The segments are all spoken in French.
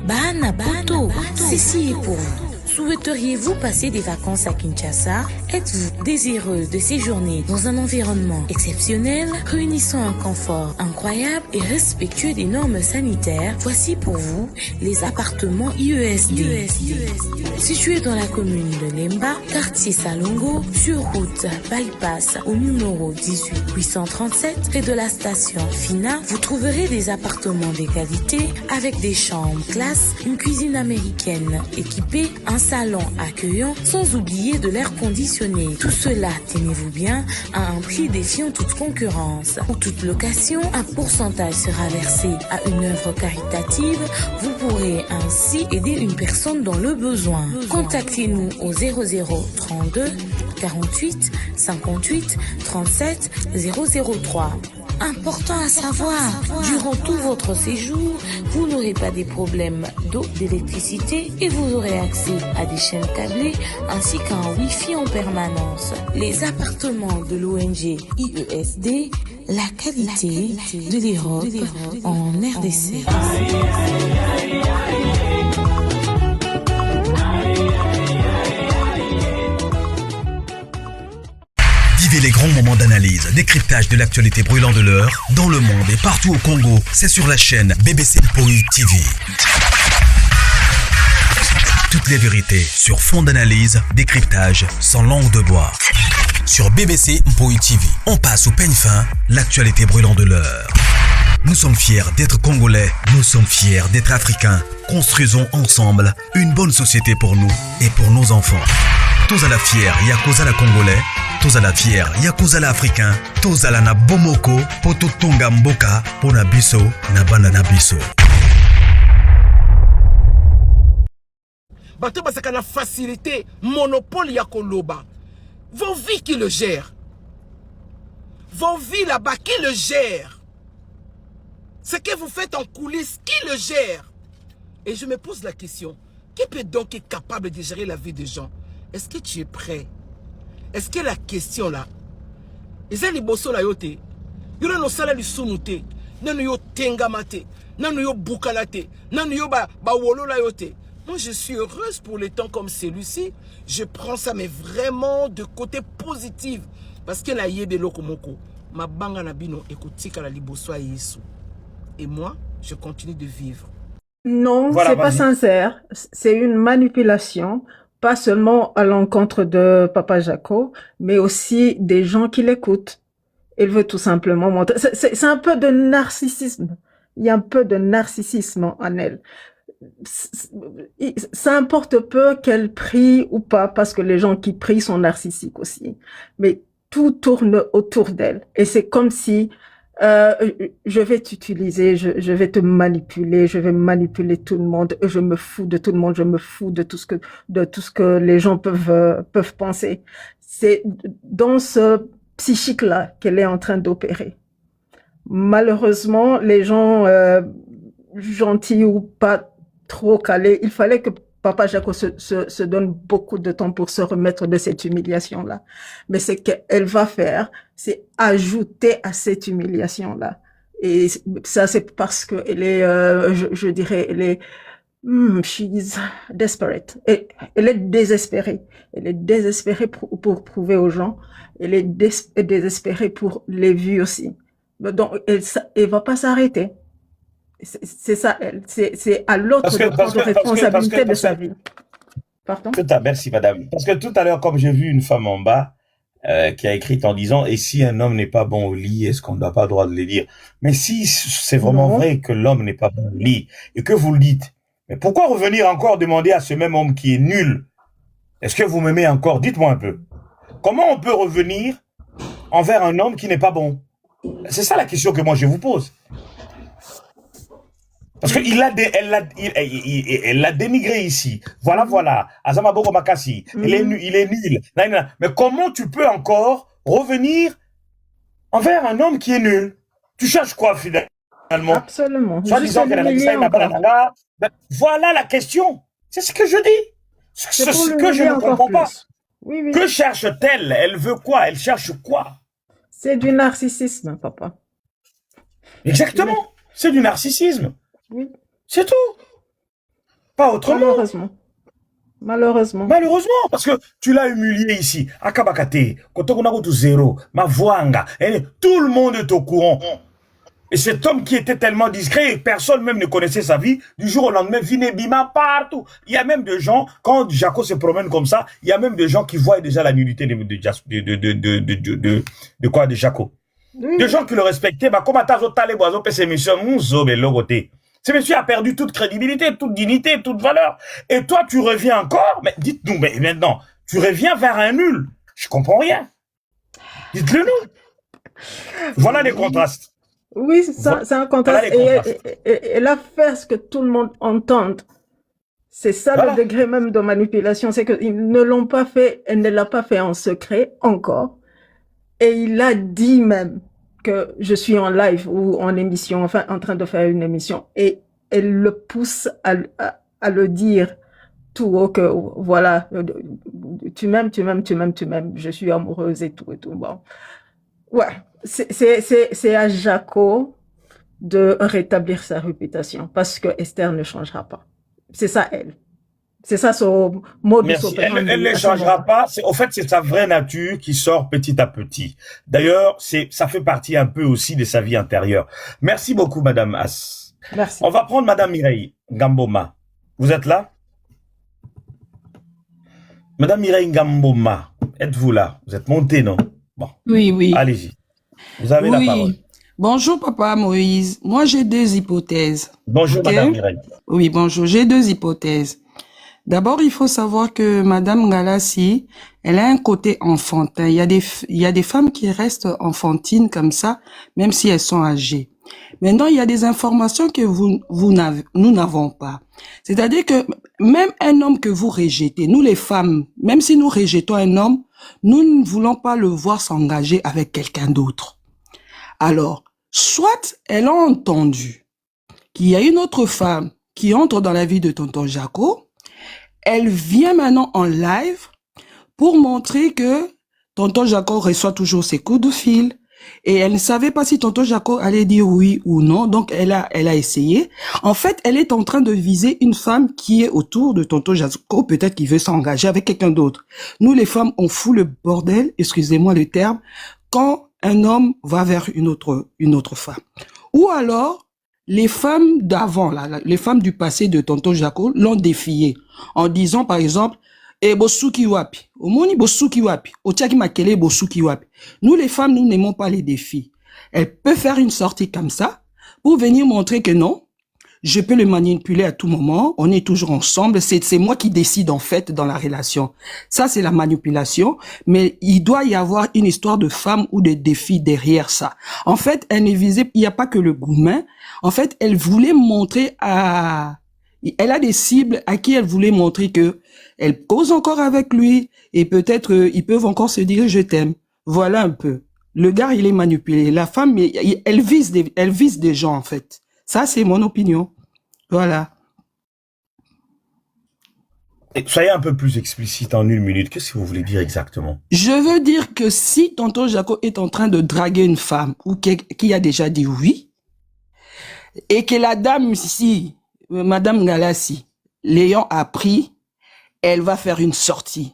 Bana Poto, ceci est pour vous. Souhaiteriez-vous passer des vacances à Kinshasa? Êtes-vous désireuse de séjourner dans un environnement exceptionnel, réunissant un confort incroyable et respectueux des normes sanitaires? Voici pour vous les appartements IESD. Situés dans la commune de Lemba, quartier Salongo, sur route Bypass au numéro 18837, près de la station Fina, vous trouverez des appartements de qualité avec des chambres classe, une cuisine américaine équipée, un salon accueillant, sans oublier de l'air conditionné. Tout cela, tenez-vous bien, à un prix défiant toute concurrence. Pour toute location, un pourcentage sera versé à une œuvre caritative. Vous pourrez ainsi aider une personne dans le besoin. Contactez-nous au 0032 48 58 37 003. Important à savoir, durant tout votre séjour, vous n'aurez pas des problèmes d'eau, d'électricité et vous aurez accès à des chaînes câblées ainsi qu'à un Wi-Fi en permanence. Les appartements de l'ONG IESD, la qualité de l'Europe en RDC. Vivez les grands moments d'analyse, décryptage de l'actualité brûlante de l'heure, dans le monde et partout au Congo. C'est sur la chaîne BBC Mpoi TV. Toutes les vérités sur fond d'analyse, décryptage, sans langue de bois. Sur BBC Mpoi TV, on passe au peigne fin, l'actualité brûlante de l'heure. Nous sommes fiers d'être Congolais, nous sommes fiers d'être Africains. Construisons ensemble une bonne société pour nous et pour nos enfants. Tous à la fière, Yakoza la Congolais. Tous à la fière, Yakoza la Africain. Tous à la na Bomoko, Poto Tonga Mboka, Pona Biso, na Banda na Biso. Bato basaka na facilité, monopole ya koloba. Vos vies qui le gèrent. Vos vies là-bas, qui le gèrent? Ce que vous faites en coulisses, qui le gère? Et je me pose la question, qui peut donc être capable de gérer la vie des gens? Est-ce que tu es prêt? Est-ce que la question là, eza liboso la yote, yona no sala lisunute, nanu yo tengamate, nanu yo bukalate, nanu yo ba wolo la yote. Moi je suis heureuse pour les temps comme celui-ci. Je prends ça mais vraiment de côté positif parce que la yebe lokomoko, ma banga na bino ekotika la liboso a Yesu. Et moi, je continue de vivre. Non, voilà, c'est pas sincère. C'est une manipulation. Pas seulement à l'encontre de Papa Jaco, mais aussi des gens qui l'écoutent. Il veut tout simplement montrer. C'est un peu de narcissisme. Il y a un peu de narcissisme en elle. Ça importe peu qu'elle prie ou pas, parce que les gens qui prient sont narcissiques aussi. Mais tout tourne autour d'elle. Et c'est comme si je vais t'utiliser, je vais te manipuler, je vais manipuler tout le monde, je me fous de tout le monde, je me fous de tout ce que les gens peuvent penser. C'est dans ce psychique-là qu'elle est en train d'opérer. Malheureusement, les gens gentils ou pas trop calés, il fallait que Papa Jaco se donne beaucoup de temps pour se remettre de cette humiliation-là. Mais ce qu'elle va faire, c'est ajouter à cette humiliation-là. Et ça, c'est parce que elle est, je dirais, elle est, she's desperate. Elle est désespérée. Elle est désespérée pour prouver aux gens. Elle est désespérée pour les vues aussi. Donc, elle va pas s'arrêter. C'est ça, elle. C'est à l'autre de prendre responsabilité de sa vie. Pardon? Merci, madame. Parce que tout à l'heure, comme j'ai vu une femme en bas qui a écrit en disant « Et si un homme n'est pas bon au lit, est-ce qu'on n'a pas le droit de le dire ?» Mais si c'est vraiment vrai que l'homme n'est pas bon au lit et que vous le dites, mais pourquoi revenir encore demander à ce même homme qui est nul? Est-ce que vous m'aimez encore? Dites-moi un peu. Comment on peut revenir envers un homme qui n'est pas bon? C'est ça la question que moi je vous pose. Parce que elle l'a dénigré ici. Voilà. Azama Boko Makasi. Il est nul. Mais comment tu peux encore revenir envers un homme qui est nul? Tu cherches quoi finalement? Absolument. Voilà la question. C'est ce que je dis. C'est ce que je ne comprends pas. Oui. Que cherche-t-elle? Elle veut quoi? Elle cherche quoi? C'est du narcissisme, papa. Exactement. C'est du narcissisme. Oui. C'est tout. Pas autrement. Malheureusement. Malheureusement. Malheureusement, parce que tu l'as humilié ici. Akabakate, Kotokunagotu zéro, Mavwanga, tout le monde est au courant. Et cet homme qui était tellement discret, personne même ne connaissait sa vie, du jour au lendemain, Vinebima partout. Il y a même des gens, quand Jaco se promène comme ça, il y a même des gens qui voient déjà la nudité de Jaco. Oui. Des gens qui le respectaient, bah, comme Atazo Taleboazo, Pessémission, Mouzo, mais Logoté. Ce monsieur a perdu toute crédibilité, toute dignité, toute valeur. Et toi, tu reviens encore, mais dites-nous, mais maintenant, tu reviens vers un nul. Je comprends rien. Dites-le nous. Voilà les contrastes. Oui, c'est un contraste. Et là, faire ce que tout le monde entende, c'est ça le degré même de manipulation. C'est qu'ils ne l'ont pas fait, elle ne l'a pas fait en secret encore. Et il a dit même que je suis en live ou en émission, enfin en train de faire une émission. Et elle le pousse à le dire tout haut que voilà, tu m'aimes, je suis amoureuse et tout. Bon. Ouais, c'est à Jaco de rétablir sa réputation parce que Esther ne changera pas. C'est ça, elle. C'est ça son mode de s'opérer. Elle ne changera pas. Au fait, c'est sa vraie nature qui sort petit à petit. D'ailleurs, ça fait partie un peu aussi de sa vie intérieure. Merci beaucoup, Madame As. Merci. On va prendre Madame Mireille Ngamboma. Vous êtes là? Madame Mireille Ngamboma, êtes-vous là? Vous êtes montée, non? Bon. Oui. Allez-y. Vous avez la parole. Bonjour, Papa Moïse. Moi, j'ai deux hypothèses. Bonjour, Madame Mireille. Oui, bonjour. J'ai deux hypothèses. D'abord, il faut savoir que Madame Galassi, elle a un côté enfantin. Il y a des femmes qui restent enfantines comme ça, même si elles sont âgées. Maintenant, il y a des informations que nous n'avons pas. C'est-à-dire que même un homme que vous rejetez, nous les femmes, même si nous rejetons un homme, nous ne voulons pas le voir s'engager avec quelqu'un d'autre. Alors, soit elle a entendu qu'il y a une autre femme qui entre dans la vie de tonton Jaco, elle vient maintenant en live pour montrer que tonton Jaco reçoit toujours ses coups de fil et elle ne savait pas si tonton Jaco allait dire oui ou non, donc elle a essayé. En fait, elle est en train de viser une femme qui est autour de tonton Jaco, peut-être qu'il veut s'engager avec quelqu'un d'autre. Nous les femmes, on fout le bordel, excusez-moi le terme, quand un homme va vers une autre femme. Ou alors, les femmes d'avant, les femmes du passé de tonton Jaco l'ont défié en disant par exemple bosuki wapi, omoni bosuki wapi, otiaki makele bosuki wapi. Nous les femmes, nous n'aimons pas les défis. Elle peut faire une sortie comme ça pour venir montrer que non, je peux le manipuler à tout moment, on est toujours ensemble, c'est moi qui décide en fait dans la relation. Ça c'est la manipulation, mais il doit y avoir une histoire de femme ou de défi derrière ça. En fait, elle ne visait, il n'y a pas que le gourmand. En fait, elle voulait montrer elle a des cibles à qui elle voulait montrer que elle cause encore avec lui et peut-être ils peuvent encore se dire je t'aime. Voilà un peu. Le gars, il est manipulé. La femme, elle vise des gens en fait. Ça, c'est mon opinion. Voilà. Soyez un peu plus explicite en une minute. Qu'est-ce que vous voulez dire exactement? Je veux dire que si tonton Jaco est en train de draguer une femme ou qui a déjà dit oui, et que la dame ici, Madame Galassi, l'ayant appris, elle va faire une sortie.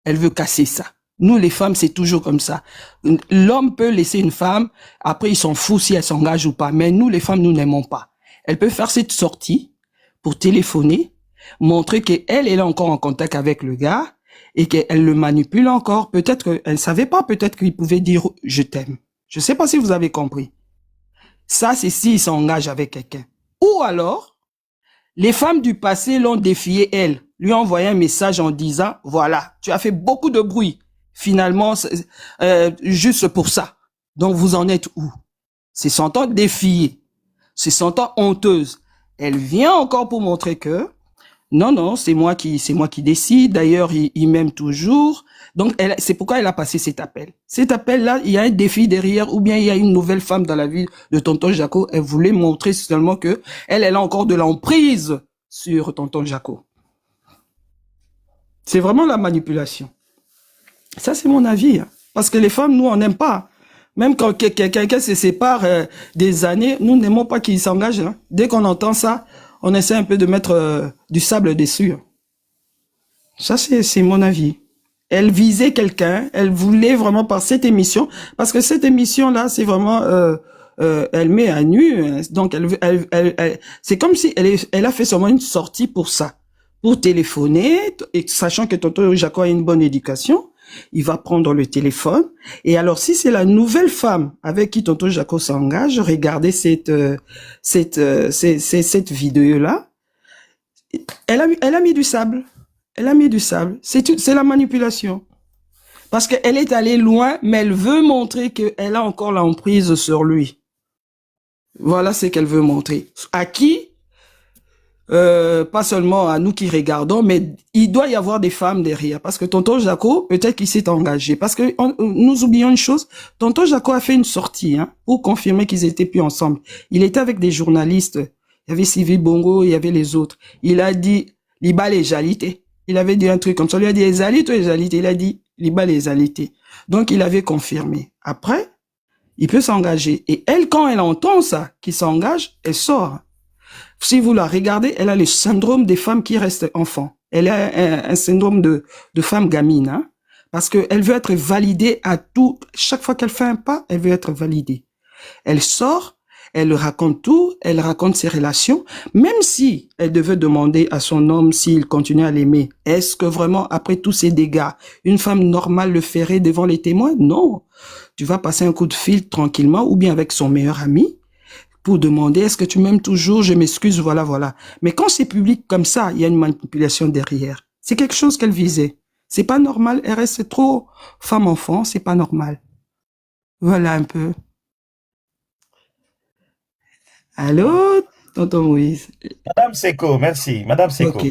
Elle veut casser ça. Nous, les femmes, c'est toujours comme ça. L'homme peut laisser une femme, après il s'en fout si elle s'engage ou pas. Mais nous, les femmes, nous n'aimons pas. Elle peut faire cette sortie pour téléphoner, montrer qu'elle est encore en contact avec le gars et qu'elle le manipule encore. Peut-être qu'elle ne savait pas, peut-être qu'il pouvait dire « je t'aime ». Je ne sais pas si vous avez compris. Ça, c'est s'il s'engage avec quelqu'un. Ou alors, les femmes du passé l'ont défié, elle, lui a envoyé un message en disant « voilà, tu as fait beaucoup de bruit. Finalement, juste pour ça. Donc, vous en êtes où ?» Se sentant défiée, se sentant honteuse, elle vient encore pour montrer que non, c'est moi qui décide. D'ailleurs, il m'aime toujours. Donc, c'est pourquoi elle a passé cet appel. Cet appel-là, il y a un défi derrière, ou bien il y a une nouvelle femme dans la vie de tonton Jaco. Elle voulait montrer seulement que elle a encore de l'emprise sur tonton Jaco. C'est vraiment la manipulation. Ça, c'est mon avis. Hein. Parce que les femmes, nous, on n'aime pas. Même quand quelqu'un se sépare des années, nous n'aimons pas qu'il s'engage. Hein. Dès qu'on entend ça, on essaie un peu de mettre du sable dessus. Ça, c'est mon avis. Elle visait quelqu'un, elle voulait vraiment par cette émission, parce que cette émission-là, c'est vraiment, elle met à nu, donc c'est comme si elle a fait seulement une sortie pour ça, pour téléphoner, et sachant que tonton Jaco a une bonne éducation, il va prendre le téléphone, et alors si c'est la nouvelle femme avec qui tonton Jaco s'engage, regardez cette vidéo-là, elle a mis du sable. Elle a mis du sable. C'est la manipulation. Parce qu'elle est allée loin, mais elle veut montrer qu'elle a encore l'emprise sur lui. Voilà ce qu'elle veut montrer. À qui? Pas seulement à nous qui regardons, mais il doit y avoir des femmes derrière. Parce que tonton Jaco, peut-être qu'il s'est engagé. Parce que nous oublions une chose. Tonton Jaco a fait une sortie, pour confirmer qu'ils étaient plus ensemble. Il était avec des journalistes. Il y avait Sylvie Bongo, il y avait les autres. Il a dit, Liba les jalités. Il avait dit un truc comme ça. Il lui a dit, Ezalite ou Ezalite? Il a dit, Liba les Ezalite. Donc, il avait confirmé. Après, il peut s'engager. Et elle, quand elle entend ça, qu'il s'engage, elle sort. Si vous la regardez, elle a le syndrome des femmes qui restent enfants. Elle a un syndrome de femme gamine, parce qu'elle veut être validée à tout. Chaque fois qu'elle fait un pas, elle veut être validée. Elle sort. Elle raconte tout, elle raconte ses relations, même si elle devait demander à son homme s'il continue à l'aimer. Est-ce que vraiment, après tous ces dégâts, une femme normale le ferait devant les témoins? Non. Tu vas passer un coup de fil tranquillement, ou bien avec son meilleur ami, pour demander, est-ce que tu m'aimes toujours? Je m'excuse, voilà, voilà. Mais quand c'est public comme ça, il y a une manipulation derrière. C'est quelque chose qu'elle visait. C'est pas normal, elle reste trop femme-enfant, c'est pas normal. Voilà un peu. Allô, tonton Moïse. Madame Seko, merci. Madame Seko. Ok.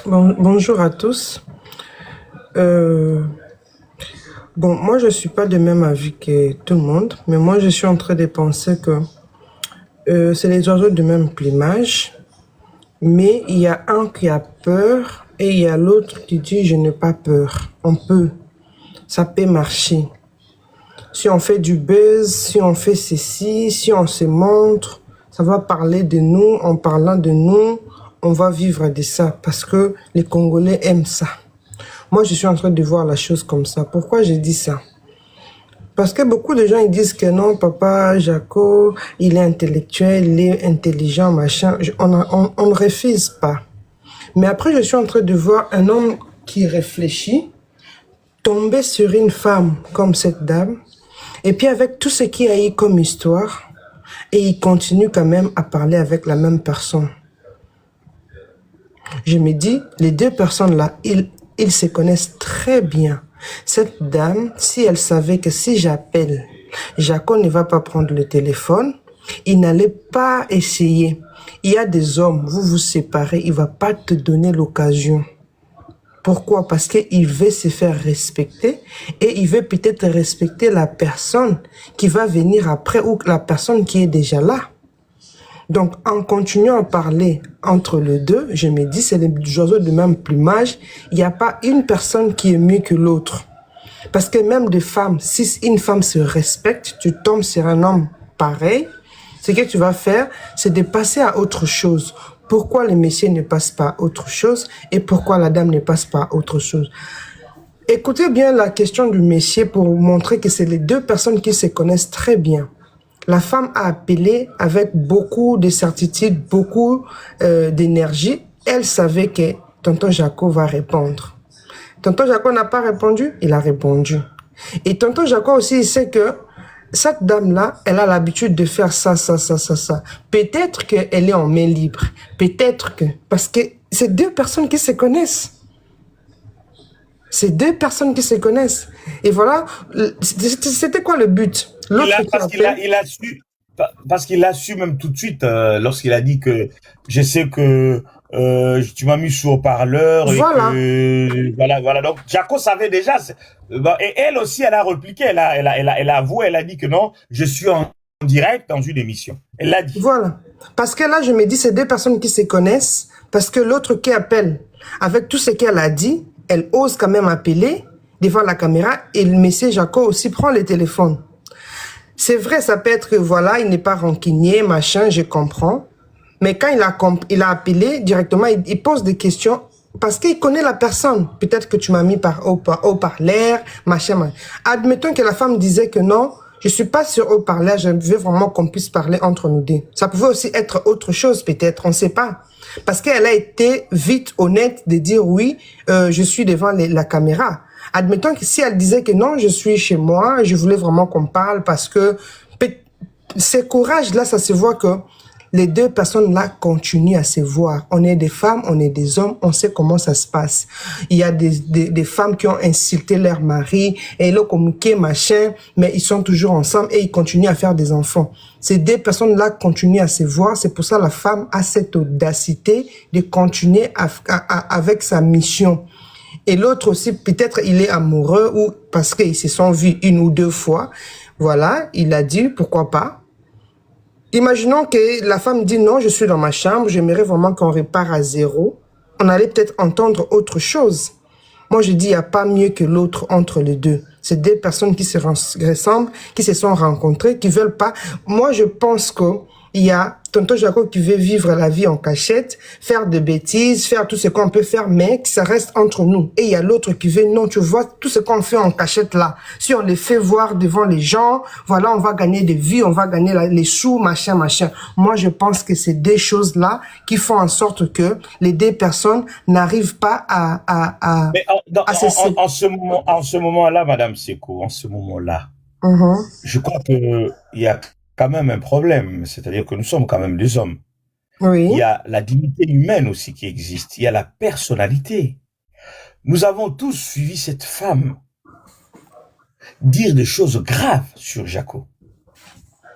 Bonjour à tous. Bon, moi je suis pas de même avis que tout le monde, mais moi je suis en train de penser que c'est les oiseaux du même plumage, mais il y a un qui a peur et il y a l'autre qui dit je n'ai pas peur. Ça peut marcher. Si on fait du buzz, si on fait ceci, si on se montre, ça va parler de nous. En parlant de nous, on va vivre de ça parce que les Congolais aiment ça. Moi, je suis en train de voir la chose comme ça. Pourquoi je dis ça? Parce que beaucoup de gens ils disent que non, papa Jaco, il est intellectuel, il est intelligent, machin. On ne refuse pas. Mais après, je suis en train de voir un homme qui réfléchit, tomber sur une femme comme cette dame, et puis avec tout ce qu'il a eu comme histoire, et il continue quand même à parler avec la même personne. Je me dis, les deux personnes-là, ils se connaissent très bien. Cette dame, si elle savait que si j'appelle, Jaco ne va pas prendre le téléphone, il n'allait pas essayer. Il y a des hommes, vous vous séparez, il va pas te donner l'occasion. Pourquoi? Parce qu'il veut se faire respecter et il veut peut-être respecter la personne qui va venir après ou la personne qui est déjà là. Donc, en continuant à parler entre les deux, je me dis, c'est les oiseaux du même plumage. Il n'y a pas une personne qui est mieux que l'autre. Parce que même des femmes, si une femme se respecte, tu tombes sur un homme pareil, ce que tu vas faire, c'est de passer à autre chose. Pourquoi le monsieur ne passe pas à autre chose et pourquoi la dame ne passe pas à autre chose? Écoutez bien la question du monsieur pour montrer que c'est les deux personnes qui se connaissent très bien. La femme a appelé avec beaucoup de certitude, beaucoup d'énergie. Elle savait que tonton Jaco va répondre. Tonton Jaco n'a pas répondu, il a répondu. Et tonton Jaco aussi, il sait que cette dame-là, elle a l'habitude de faire ça. Peut-être qu'elle est en main libre. Peut-être que... Parce que c'est deux personnes qui se connaissent. C'est deux personnes qui se connaissent. Et voilà, c'était quoi le but? Parce qu'il a su même tout de suite lorsqu'il a dit que je sais que tu m'as mis sur haut-parleur. Voilà. Voilà. Donc Jaco savait déjà. Et elle aussi, elle a répliqué. Elle a avoué. Elle a dit que non, je suis en direct dans une émission. Elle l'a dit. Voilà. Parce que là, je me dis, c'est deux personnes qui se connaissent. Parce que l'autre qui appelle, avec tout ce qu'elle a dit, elle ose quand même appeler devant la caméra et le monsieur Jaco aussi prend le téléphone. C'est vrai, ça peut être que voilà, il n'est pas rancunier, machin, je comprends. Mais quand il a appelé directement, il pose des questions parce qu'il connaît la personne. Peut-être que tu m'as mis par haut-parleur, machin. Admettons que la femme disait que non, je suis pas sur haut-parleur, je veux vraiment qu'on puisse parler entre nous deux. Ça pouvait aussi être autre chose, peut-être, on sait pas. Parce qu'elle a été vite honnête de dire oui, je suis devant la caméra. Admettons que si elle disait que non, je suis chez moi, je voulais vraiment qu'on parle parce que ce courage-là, ça se voit que les deux personnes-là continuent à se voir. On est des femmes, on est des hommes, on sait comment ça se passe. Il y a des femmes qui ont insulté leur mari et l'ont communiqué, machin, mais ils sont toujours ensemble et ils continuent à faire des enfants. Ces deux personnes-là continuent à se voir. C'est pour ça que la femme a cette audacité de continuer avec sa mission. Et l'autre aussi, peut-être il est amoureux ou parce qu'ils se sont vus une ou deux fois. Voilà, il a dit, pourquoi pas. Imaginons que la femme dit non, je suis dans ma chambre, j'aimerais vraiment qu'on repart à zéro. On allait peut-être entendre autre chose. Moi, je dis, il n'y a pas mieux que l'autre entre les deux. C'est deux personnes qui se ressemblent, qui se sont rencontrées, qui veulent pas. Moi, je pense que il y a tonton Jaco qui veut vivre la vie en cachette, faire des bêtises, faire tout ce qu'on peut faire, mais que ça reste entre nous. Et il y a l'autre qui veut, non, tu vois, tout ce qu'on fait en cachette là, si on les fait voir devant les gens, voilà, on va gagner des vies, on va gagner les sous, machin, machin. Moi, je pense que c'est des choses-là qui font en sorte que les deux personnes n'arrivent pas à Mais en ce moment-là, Madame Sekou, en ce moment-là, je crois que il y a quand même un problème, c'est-à-dire que nous sommes quand même des hommes. Oui. Il y a la dignité humaine aussi qui existe, il y a la personnalité. Nous avons tous suivi cette femme dire des choses graves sur Jaco,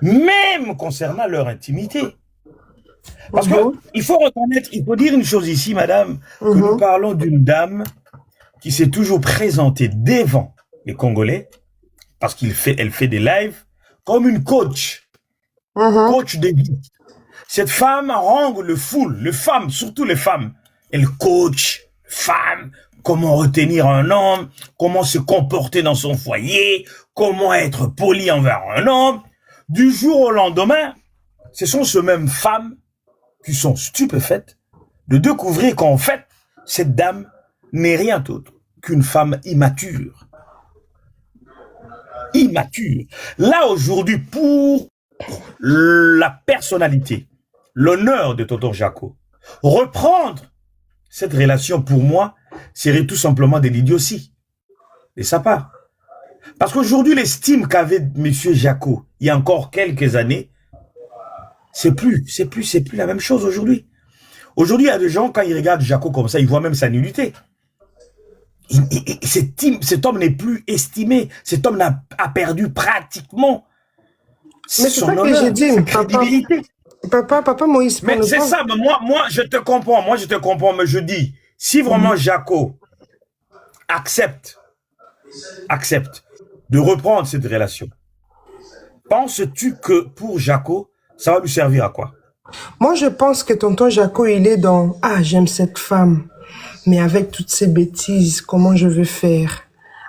même concernant leur intimité. Parce que il faut reconnaître, il faut dire une chose ici, madame, que nous parlons d'une dame qui s'est toujours présentée devant les Congolais, parce elle fait des lives, comme une coach. Coach de vie. Cette femme harangue les femmes, surtout les femmes. Elle coach les femmes, comment retenir un homme, comment se comporter dans son foyer, comment être poli envers un homme. Du jour au lendemain, ce sont ces mêmes femmes qui sont stupéfaites de découvrir qu'en fait, cette dame n'est rien d'autre qu'une femme immature. Immature. Là, aujourd'hui, pour la personnalité, l'honneur de tonton Jaco, reprendre cette relation, pour moi, serait tout simplement de l'idiotie de sa part. Parce qu'aujourd'hui, l'estime qu'avait monsieur Jaco, il y a encore quelques années, c'est plus la même chose aujourd'hui. Aujourd'hui, il y a des gens, quand ils regardent Jaco comme ça, ils voient même sa nullité. Cet homme n'est plus estimé. Cet homme a perdu pratiquement mais c'est ça que j'ai dit, papa Moïse. Mais c'est ça, mais moi, je te comprends, mais je dis, si vraiment Jaco accepte de reprendre cette relation, penses-tu que pour Jaco, ça va lui servir à quoi? Moi, je pense que tonton Jaco, il est dans, ah, j'aime cette femme, mais avec toutes ces bêtises, comment je vais faire?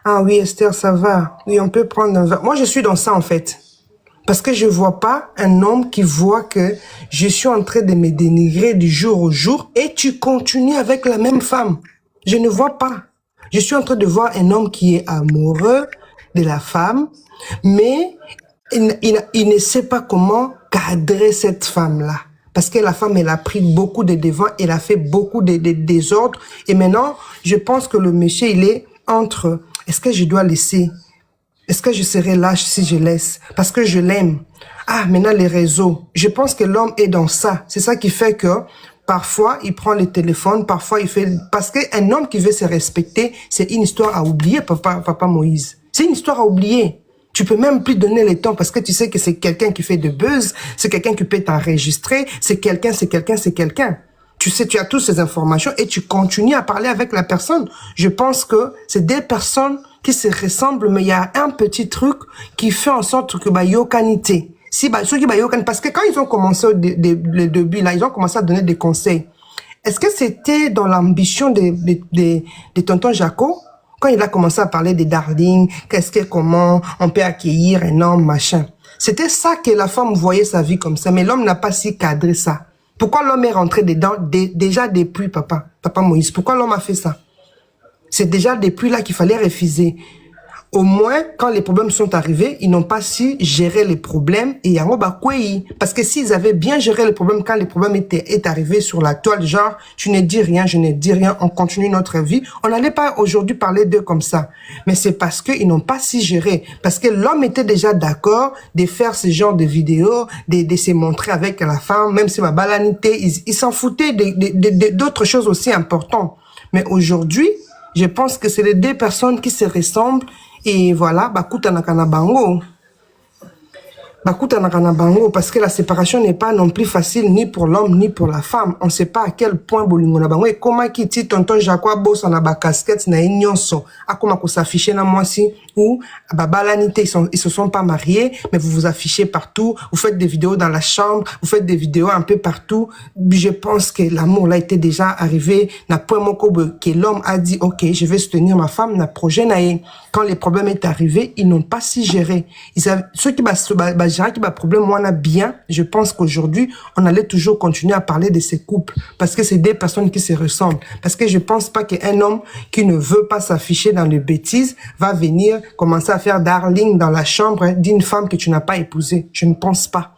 Ah oui, Esther, ça va. Oui, on peut prendre un verre. Moi, je suis dans ça, en fait. Parce que je vois pas un homme qui voit que je suis en train de me dénigrer du jour au jour et tu continues avec la même femme. Je ne vois pas. Je suis en train de voir un homme qui est amoureux de la femme, mais il ne sait pas comment cadrer cette femme-là. Parce que la femme, elle a pris beaucoup de devants, elle a fait beaucoup de désordres. Et maintenant, je pense que le monsieur, il est entre, est-ce que je dois laisser? Est-ce que je serai lâche si je laisse? Parce que je l'aime. Ah, maintenant les réseaux. Je pense que l'homme est dans ça. C'est ça qui fait que parfois, il prend le téléphone, parfois il fait... Parce qu'un homme qui veut se respecter, c'est une histoire à oublier, papa Moïse. C'est une histoire à oublier. Tu peux même plus donner le temps parce que tu sais que c'est quelqu'un qui fait de buzz, c'est quelqu'un qui peut t'enregistrer, c'est quelqu'un. Tu sais, tu as toutes ces informations et tu continues à parler avec la personne. Je pense que c'est des personnes qui se ressemblent, mais il y a un petit truc qui fait en sorte que yokanité. Ceux qui yokan, parce que quand ils ont commencé le début là, ils ont commencé à donner des conseils. Est-ce que c'était dans l'ambition de tonton Jaco quand il a commencé à parler des darling, comment on peut accueillir un homme, machin. C'était ça que la femme voyait sa vie comme ça, mais l'homme n'a pas si cadré ça. Pourquoi l'homme est rentré dedans déjà depuis, papa Moïse? Pourquoi l'homme a fait ça? C'est déjà depuis là qu'il fallait refuser. Au moins, quand les problèmes sont arrivés, ils n'ont pas su gérer les problèmes et yango bakwei. Parce que s'ils avaient bien géré les problèmes quand les problèmes est arrivé sur la toile, genre, tu ne dis rien, je ne dis rien, on continue notre vie, on n'allait pas aujourd'hui parler d'eux comme ça. Mais c'est parce qu'ils n'ont pas su gérer. Parce que l'homme était déjà d'accord de faire ce genre de vidéos, de se montrer avec la femme, même si ma balanité, ils s'en foutaient d'autres choses aussi importantes. Mais aujourd'hui, je pense que c'est les deux personnes qui se ressemblent. Et voilà, bakuta nakana bango. Bakuta nakana bango, parce que la séparation n'est pas non plus facile ni pour l'homme ni pour la femme. On ne sait pas à quel point bolingo na bango. Et comment qui dit tonton Jacques boss na ba casquette na ignonso. A comment qu'on s'affiche na moi si ou babalanité ils se sont pas mariés, mais vous vous affichez partout. Vous faites des vidéos dans la chambre, vous faites des vidéos un peu partout. Je pense que l'amour là était déjà arrivé. Na point moko que l'homme a dit ok, je vais soutenir ma femme na projet naé. Quand les problèmes est arrivé, ils n'ont pas si géré. Ceux qui gérer qui problème moi na bien, je pense qu'aujourd'hui on allait toujours continuer à parler de ces couples parce que c'est des personnes qui se ressemblent. Parce que je pense pas qu'un homme qui ne veut pas s'afficher dans les bêtises va venir commencer à faire darling dans la chambre d'une femme que tu n'as pas épousée. Je ne pense pas.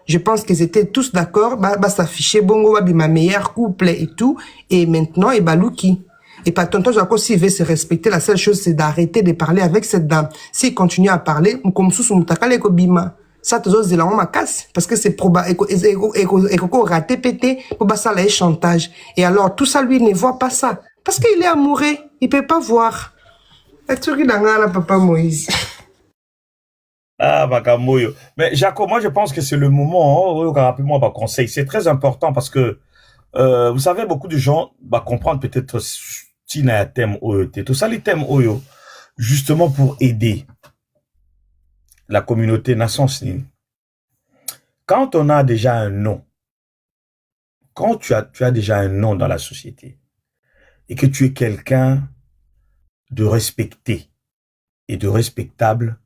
Je pense qu'ils étaient tous d'accord, bah s'afficher bongo ma meilleur couple et tout, et maintenant et balouki. Et pas tonton Jaco, s'il veut se respecter, la seule chose c'est d'arrêter de parler avec cette dame. S'il continue à parler, comme sous son takale ko bima. Ça te donne ma casse parce que c'est probable et raté pété pour bah ça là chantage. Et alors tout ça lui ne voit pas ça parce qu'il est amoureux, il peut pas voir. Tu ris là papa Moïse. Ah, Bakamoyo. Mais Jacob, moi je pense que c'est le moment où rapidement bah conseil, c'est très important parce que vous savez beaucoup de gens bah comprendre peut-être tina thème OET, tout ça les thèmes OYO justement pour aider la communauté naissance. Quand on a déjà un nom, quand tu as déjà un nom dans la société et que tu es quelqu'un de respecté et de respectable,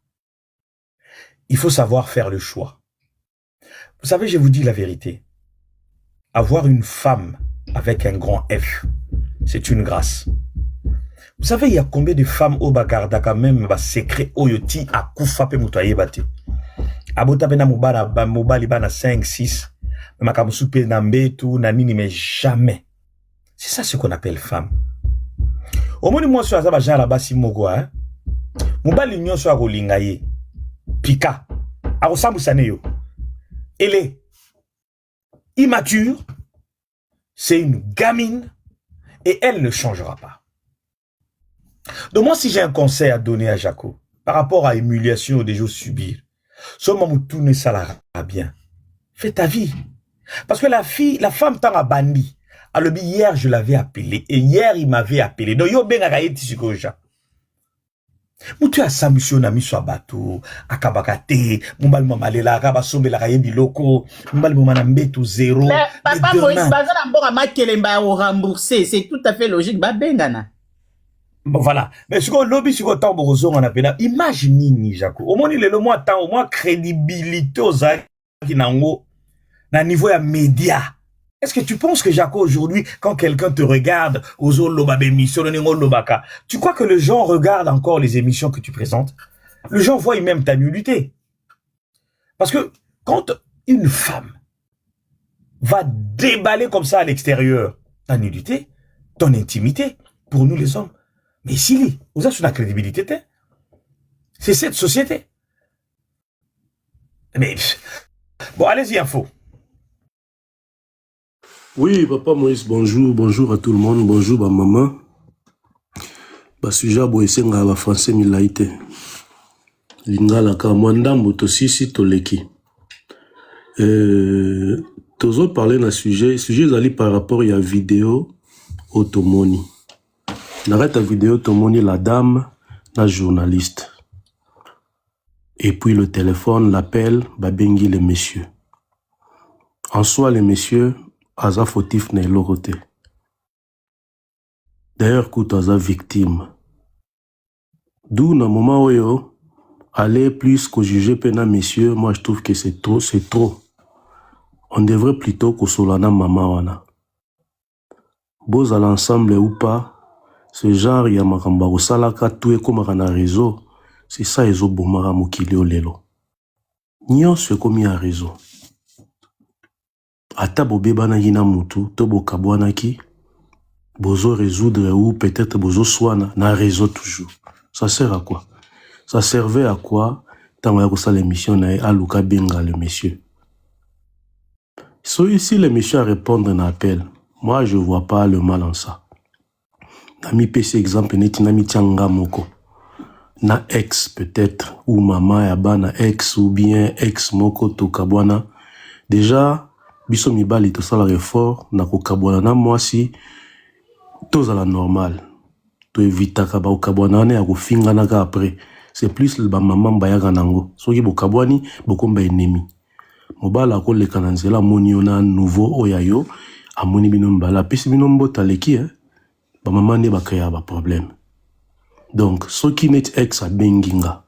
il faut savoir faire le choix. Vous savez, je vous dis la vérité. Avoir une femme avec un grand F, c'est une grâce. Vous savez, il y a combien de femmes au Bagarda quand même, secret oyoti à koufa pe mutoye bate. Abota pena mobali bana 5, 6, makamusupe na mbetu na nini, mais jamais. C'est ça ce qu'on appelle femme. Au moins, moi, sur la genre là-bas, si mogo, hein. Mobali nyon sur rolingaye. Pika. Arosambu saneyo. Elle est immature. C'est une gamine. Et elle ne changera pas. Donc moi, si j'ai un conseil à donner à Jaco, par rapport à l'émulation ou des jours subir, seulement où tout ne s'alara bien. Fais ta vie. Parce que la femme t'en a banni. Alors hier, je l'avais appelé. Et hier, il m'avait appelé. Donc, yo ben agaye tisikoja. Moutu a samusio na miso abato, akabakate, mumbali mamalela, akabasombe la kayebi loko, mumbali mamanambetu zéro. Mais papa Moïse, bazana mbora makelemba au rembourser, c'est tout à fait logique, ba bengana. Bon, voilà. Mais ce qu'on lobby sur autant de on appelle, imaginez, Jaco. Au moins, il est le moins temps, au moins, crédibilité aux gens qui n'ont pas niveau à média. Est-ce que tu penses que, Jaco, aujourd'hui, quand quelqu'un te regarde aux émissions, tu crois que les gens regardent encore les émissions que tu présentes? Les gens voient même ta nullité. Parce que quand une femme va déballer comme ça à l'extérieur ta nullité, ton intimité, pour nous les hommes, mais ici, vous avez une crédibilité. C'est cette société. Mais, bon, allez-y, info. Oui, papa Moïse, bonjour, bonjour à tout le monde, bonjour ma maman. Basuja boesenga ba français milaite. Lingala ka mwanda moto sisi toleki. Tozo parler na sujet zali par rapport à vidéo automoni. N'arrête la vidéo automoni la dame, la journaliste. Et puis le téléphone, l'appel, babengi le monsieur. En soi, les messieurs, aza fautif na elorote. D'ailleurs, koutaza victime. D'où na moment oyo, aller plus qu'au juger pena messieurs, moi je trouve que c'est trop, c'est trop. On devrait plutôt que solana maman wana. Beaux à l'ensemble ou pas, ce genre ya makamba au salaka tout est comme un réseau, c'est ça ezo bomara mokili o lelo. Nyon se komi un réseau. Ata bobeba na yina mutu, to bokabwana ki, bozo résoudre ou peut-être bozo soana na réseau toujours. Ça sert à quoi? Ça servait à quoi? Tant que ça l'émission na aluka benga le monsieur. So ici les messieurs à répondre à un appel. Moi je vois pas le mal en ça. Nami PC exemple neti nami tianga moko. Na ex peut-être ou maman ya bana ex ou bien ex moko to kabwana. Déjà biso mibali to sala effort na ko kabwana na moi si to za la normal. To éviter ba kabwana na ya ko finga na après. C'est plus le maman bayaga nango. Soki bo kabwani bokomba ennemi. Mobala ko le kananzela moni ona nouveau oyayo amoni bino mbala pesi bino mbota leki ba maman ne ba créer ba problème. Donc ce qui net ex a benginga.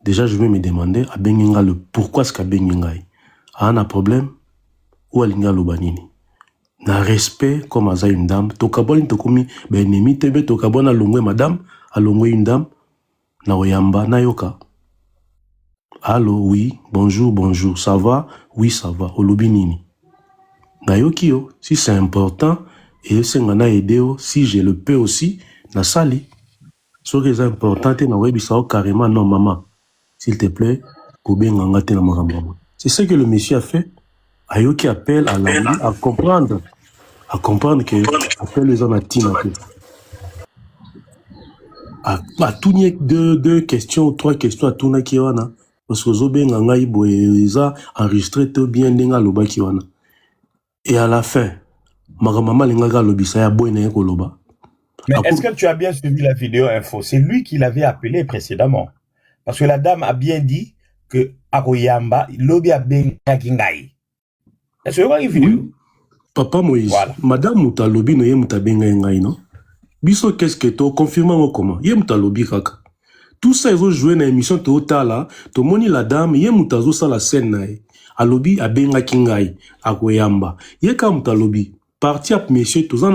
Déjà je vais me demander a benginga le pourquoi est-ce qu'a benginga. A un problème ou alinga lobanini. Na respect comme aza une dame, to kaboni to komi ba ennemi tebe to kabona longwe madame, a longwe une dame na oyamba na yoka. Allô, oui, bonjour, bonjour, ça va? Oui, ça va, olobinini. Nayokio, si c'est important, et si on a aidé, si je le peux aussi, na sali. Ce qui est important, na webisao carrément, non, maman, s'il te plaît, ngangate na marambo. C'est ce que le monsieur a fait. Ayoki appelle à la à comprendre que appelle les hommes à Tina. À tout n'y deux questions ou trois questions à tout qui wana. Parce que Zobe Ngangaï Boeza enregistré tout bien Nenga Loba Kiwana. Et à la fin, Maramama Lengaga Lobisaya Boy Nenga Loba. Mais est-ce que tu as bien suivi la vidéo info? C'est lui qui l'avait appelé précédemment. Parce que la dame a bien dit que Akoyamba, Lobi a bien Kingai. Est-ce que vous voyez la vidéo? Oui. Papa Moïse, voilà. Madame Mouta Lobi no Yemuta Bengaï, non? Biso qu'est-ce que tu confirmes comment? Yemuta Lobi Kaka. Tout ça, ils ont joué dans l'émission Totala, to moni la dame, yé moutazo sa la scène nae. A lobi, a benga kingai, a koyamba. Yé ka moutalobi. Parti à monsieur, tout ça,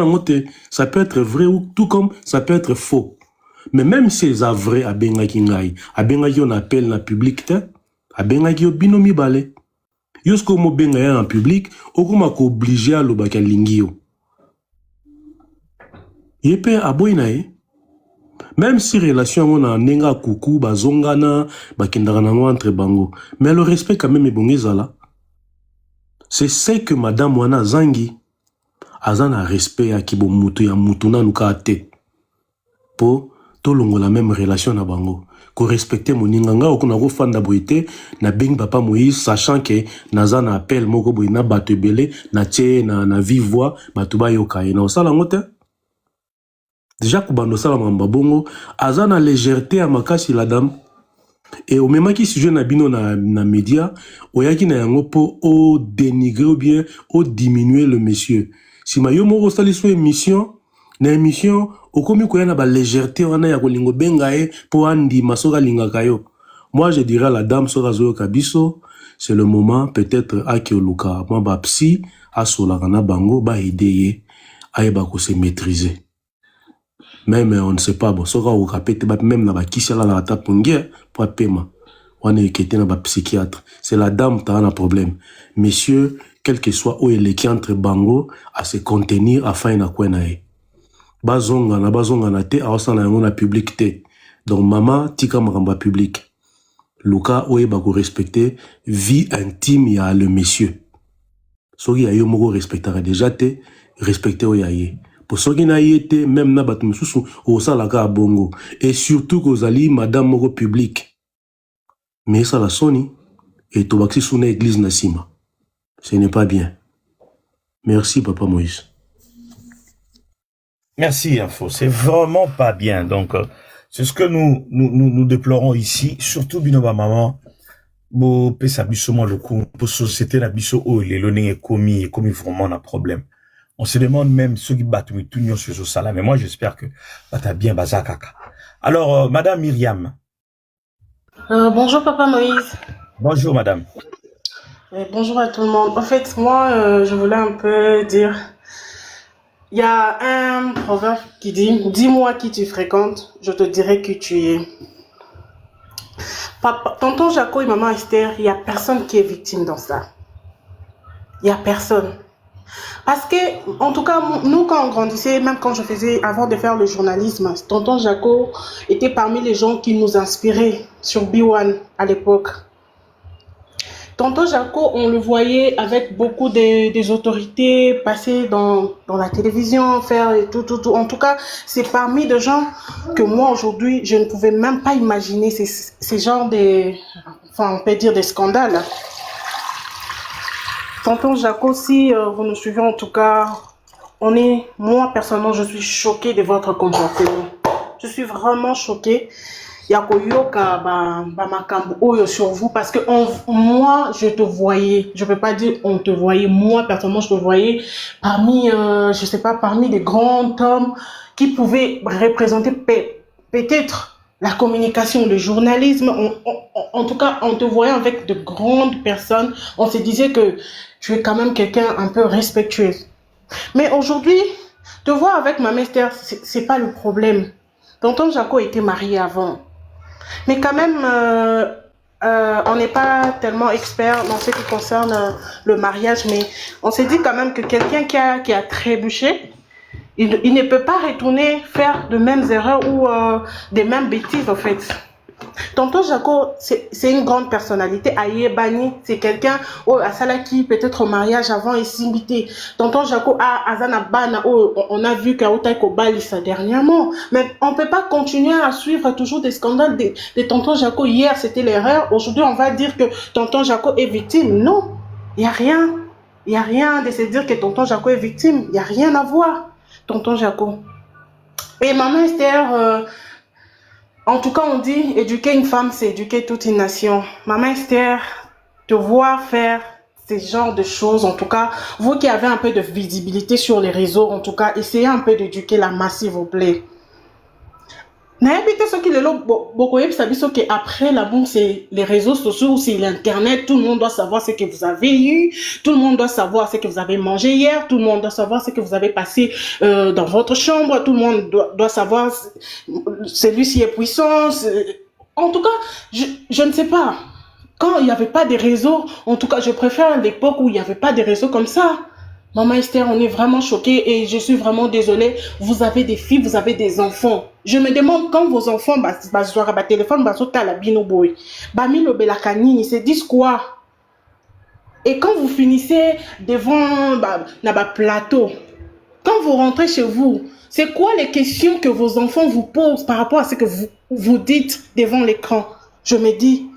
ça peut être vrai ou tout comme ça peut être faux. Mais même si c'est vrai, a benga kingai, a benga yon appel na public, a benga yon binomi balé. Yosko mo benga yon en public, okuma ko obligé à lobaka lingio. Yé pe aboy nae. Même si relation on a nenga kuku bazongana bakendana entre bango, mais le respect quand même est bon là. C'est ce que madame wana zangi azana respect à kibo mutu ya mutuna nukate. Po to longo la même relation na bango. Ko respecter mon ninganga okuna ko fanda boité na bing papa Moïse sachant que nazana appel moko boina batebele na tie na vive voix batuba yoka na osala ngote. Déjà, Koubando Salamamba Bongo, Azana légèreté à Makasi la dame. Et au même qui sujet Nabino na média, Oyaki na yango po o dénigrer ou bien o diminuer le monsieur. Si ma yo moro sali so émission, na émission, o komi koya na ba légèreté wana ya kolingo bengae po andi masoka linga kayo. Moi je dirais à la dame sora zoyo kabiso, c'est le moment peut-être à Kioluka, moi ba psy, à Solakana Bango, ba aider à eba ko se maîtriser. Même on ne sait pas, bon, ça va répéter, même là-bas, qui c'est là, la tape pour paiement. On est qui dans psychiatre. C'est la dame qui a un problème. Messieurs, quel que soit où il est qui entre bango, à se contenir afin de quoi nae. Bazonga na te, à ça na public te. Donc maman, tika maramba public. Luka oye bako respecter vie intime ya le monsieur. So ki ayo moko respectera déjà te, respecter oyaye. Pour ceux qui n'ont été, même na bat mususu, au salaka à bongo. Et surtout qu'aux alliés, madame moko public. Mais ça la soni, et tobaxi souna église Nassima. Ce n'est pas bien. Merci, Papa Moïse. Merci, Info. C'est vraiment pas bien. Donc, c'est ce que nous déplorons ici, surtout Binoba Maman. Bo, pesa bissomo le coup, pour société la bisso, oh, les learning est commis vraiment un problème. On se demande même ceux qui battent tout sur ce salaire. Mais moi, j'espère que t'as bien bazakaka. Alors, Madame Myriam. Bonjour Papa Moïse. Bonjour, madame. Bonjour à tout le monde. En fait, moi, je voulais un peu dire, il y a un proverbe qui dit, dis-moi qui tu fréquentes, je te dirai qui tu es. Tonton Jaco et maman Esther, il n'y a personne qui est victime dans ça. Il n'y a personne. Parce que, en tout cas, nous, quand on grandissait, même quand je faisais, avant de faire le journalisme, tonton Jaco était parmi les gens qui nous inspiraient sur B1 à l'époque. Tonton Jaco, on le voyait avec beaucoup des autorités passer dans la télévision, faire tout. En tout cas, c'est parmi des gens que moi, aujourd'hui, je ne pouvais même pas imaginer ces genres on peut dire des scandales. Tonton Jaco, si vous nous suivez, en tout cas, moi, personnellement, je suis choquée de votre comportement. Je suis vraiment choquée. Yakoyoka makambo oyo sur vous parce que moi je te voyais, je peux pas dire on te voyait, moi personnellement je te voyais parmi je sais pas, parmi des grands hommes qui pouvaient représenter peut-être la communication, le journalisme. En tout cas, on te voyait avec de grandes personnes. On se disait que tu es quand même quelqu'un un peu respectueux. Mais aujourd'hui, te voir avec ma Esther, c'est pas le problème. Tonton Jaco était marié avant. Mais quand même, on n'est pas tellement expert dans ce qui concerne le mariage, mais on s'est dit quand même que quelqu'un qui a trébuché, il ne peut pas retourner faire de mêmes erreurs ou des mêmes bêtises en fait. Tonton Jaco, c'est une grande personnalité. Aïe Bani, c'est quelqu'un à Salaki, peut-être au mariage avant et s'imiter. Tonton Jaco a Azana Bana, on a vu qu'Aoutaï Kobali ça dernièrement. Mais on ne peut pas continuer à suivre toujours des scandales de Tonton Jaco. Hier, c'était l'erreur. Aujourd'hui, on va dire que Tonton Jaco est victime. Non, il n'y a rien. Il n'y a rien de se dire que Tonton Jaco est victime. Il n'y a rien à voir, Tonton Jaco. Et maman Esther... en tout cas, on dit éduquer une femme, c'est éduquer toute une nation. Maman Esther, te voir faire ces genres de choses, en tout cas, vous qui avez un peu de visibilité sur les réseaux, en tout cas, essayez un peu d'éduquer la masse, s'il vous plaît. Après l'amour, c'est les réseaux sociaux, c'est l'internet, tout le monde doit savoir ce que vous avez eu, tout le monde doit savoir ce que vous avez mangé hier, tout le monde doit savoir ce que vous avez passé dans votre chambre, tout le monde doit savoir celui-ci est puissant. En tout cas, je ne sais pas. Quand il n'y avait pas de réseaux, en tout cas, je préfère l'époque où il n'y avait pas de réseaux comme ça. Maman Esther, on est vraiment choqués et je suis vraiment désolée. Vous avez des filles, vous avez des enfants. Je me demande quand vos enfants, téléphone, ils se disent quoi? Et quand vous finissez devant plateau, quand vous rentrez chez vous, c'est quoi les questions que vos enfants vous posent par rapport à ce que vous dites devant l'écran? Je me dis,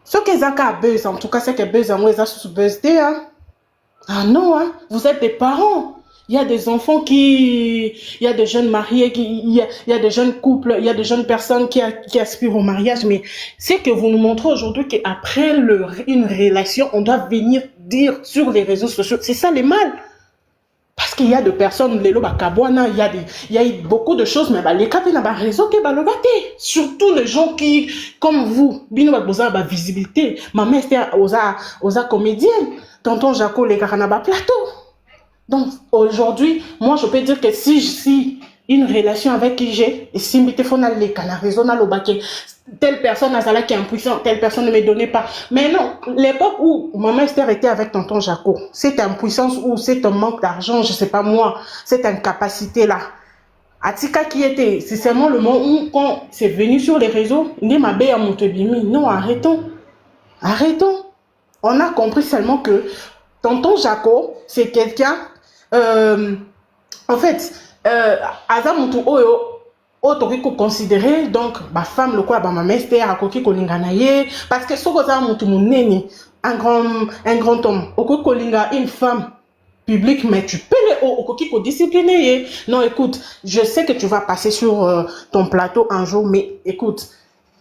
ce que Zaka buzz, en tout cas, c'est que buzz, hein. Ah non, hein? Vous êtes des parents. Il y a des enfants il y a des jeunes mariés, il y a des jeunes couples, il y a des jeunes personnes qui aspirent au mariage. Mais c'est que vous nous montrez aujourd'hui qu'après une relation, on doit venir dire sur les réseaux sociaux. C'est ça le mal. Parce qu'il y a des personnes, il y a beaucoup de choses, mais les cas n'a pas réseau que le gâté. Surtout les gens qui, comme vous, bino besoin de visibilité. Ma mère c'était aux comédienne. Tonton Jaco les gars n'a pas plateau. Donc aujourd'hui, moi je peux dire que si une relation avec qui j'ai, et si me téléphone les canards raison à l'obaké, telle personne a ça qui est impuissante, telle personne ne me donnait pas. Mais non, l'époque où maman Esther était avec tonton Jaco, cette impuissance ou c'est un manque d'argent, je sais pas moi, cette incapacité là. Atika qui était, c'est seulement le moment où quand c'est venu sur les réseaux, non, arrêtons. On a compris seulement que tonton Jaco, c'est quelqu'un, en fait, Azamutu Oyo, autoriko considéré, donc, ma femme, le quoi, ma mère, c'était à Koki Kolinganaye, parce que ce que ça Mutu Mouneni, un grand homme, Oko Kolinga, une femme publique, mais tu peux au Koki discipliner. Non, écoute, je sais que tu vas passer sur ton plateau un jour, mais écoute,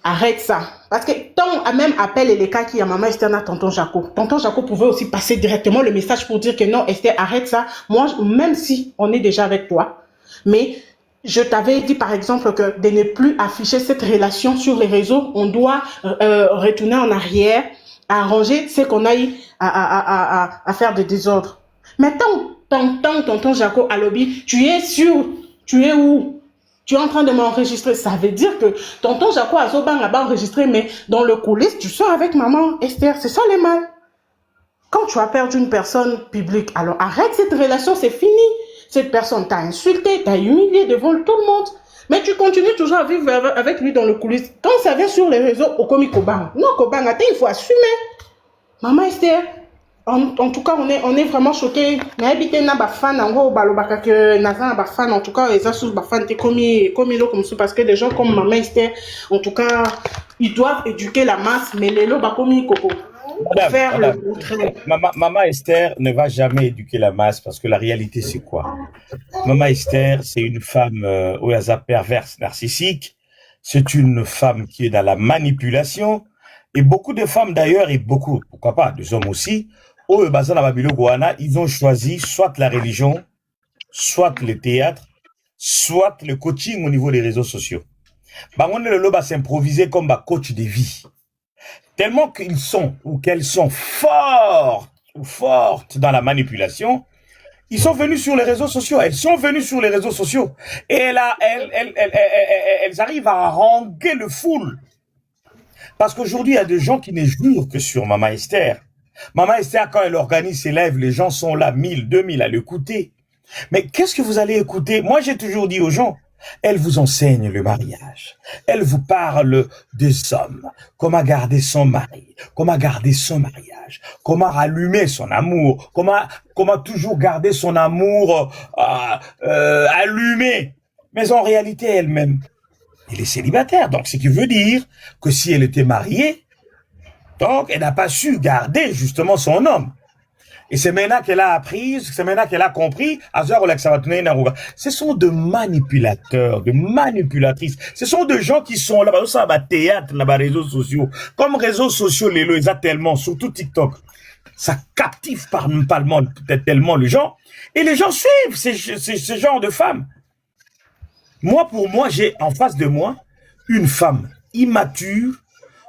arrête ça. Parce que ton même appel et les cas qui a maman Esther à tonton Jaco. Tonton Jaco pouvait aussi passer directement le message pour dire que non, Esther, arrête ça. Moi, même si on est déjà avec toi, mais je t'avais dit par exemple que de ne plus afficher cette relation sur les réseaux, on doit retourner en arrière, arranger ce qu'on a eu à faire de désordre. Mais tonton Jaco à lobby, tu es où? Tu es en train de m'enregistrer. Ça veut dire que tonton Jaco a là-bas enregistré, mais dans le coulisses, tu sors avec maman Esther. C'est ça le mal. Quand tu as perdu une personne publique, alors arrête cette relation, c'est fini. Cette personne t'a insulté, t'a humilié devant tout le monde. Mais tu continues toujours à vivre avec lui dans le coulisses. Quand ça vient sur les réseaux, au comi Kobang. Non, Kobang, attends, il faut assumer. Maman Esther, en tout cas, on est vraiment choqués. En tout cas, les assos bafan t'es comme ça parce que des gens comme Maman Esther, en tout cas, ils doivent éduquer la masse, mais les lots bakomi coco. Maman Esther ne va jamais éduquer la masse parce que la réalité c'est quoi? Maman Esther, c'est une femme au hasard perverse, narcissique. C'est une femme qui est dans la manipulation. Et beaucoup de femmes d'ailleurs, et beaucoup, pourquoi pas, des hommes aussi, ils ont choisi soit la religion, soit le théâtre, soit le coaching au niveau des réseaux sociaux. On le loba s'improviser comme coach de vie. Tellement qu'ils sont ou qu'elles sont fortes dans la manipulation, ils sont venus sur les réseaux sociaux. Elles sont venues sur les réseaux sociaux. Et là, elles arrivent à haranguer le foule. Parce qu'aujourd'hui, il y a des gens qui ne jurent que sur Maman Esther. Maman Esther, quand elle organise ses lives, les gens sont là, 1000, 2000 à l'écouter. Mais qu'est-ce que vous allez écouter? Moi, j'ai toujours dit aux gens, elle vous enseigne le mariage. Elle vous parle des hommes, comment garder son mari, comment garder son mariage, comment rallumer son amour, comment toujours garder son amour allumé. Mais en réalité, elle-même, elle est célibataire. Donc, ce qui veut dire que si elle était mariée, donc elle n'a pas su garder justement son homme. Et c'est maintenant qu'elle a appris, c'est maintenant qu'elle a compris, ce sont de manipulateurs, de manipulatrices. Ce sont des gens qui sont là, ça va théâtre, là, réseaux sociaux. Comme réseaux sociaux, les lois, ils ont tellement, surtout TikTok. Ça captive peut-être tellement les gens. Et les gens suivent ce genre de femmes. Moi, pour moi, j'ai en face de moi une femme immature,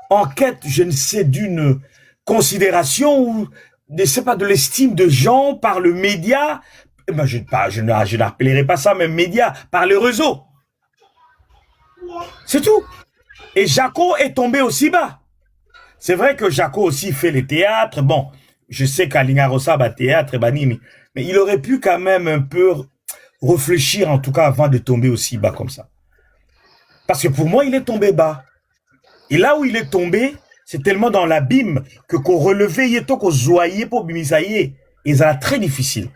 en quête, je ne sais, d'une considération ou de l'estime de gens par le média. Ben, je n'appellerai pas ça même média, par le réseau. C'est tout. Et Jaco est tombé aussi bas. C'est vrai que Jaco aussi fait le théâtre. Bon, je sais qu'Alinga Rossa va théâtre, mais il aurait pu quand même un peu réfléchir, en tout cas, avant de tomber aussi bas comme ça. Parce que pour moi, il est tombé bas. Et là où il est tombé, c'est tellement dans l'abîme que qu'on relevait, qu'on zoyait pour bimisailler. Et ça très difficile.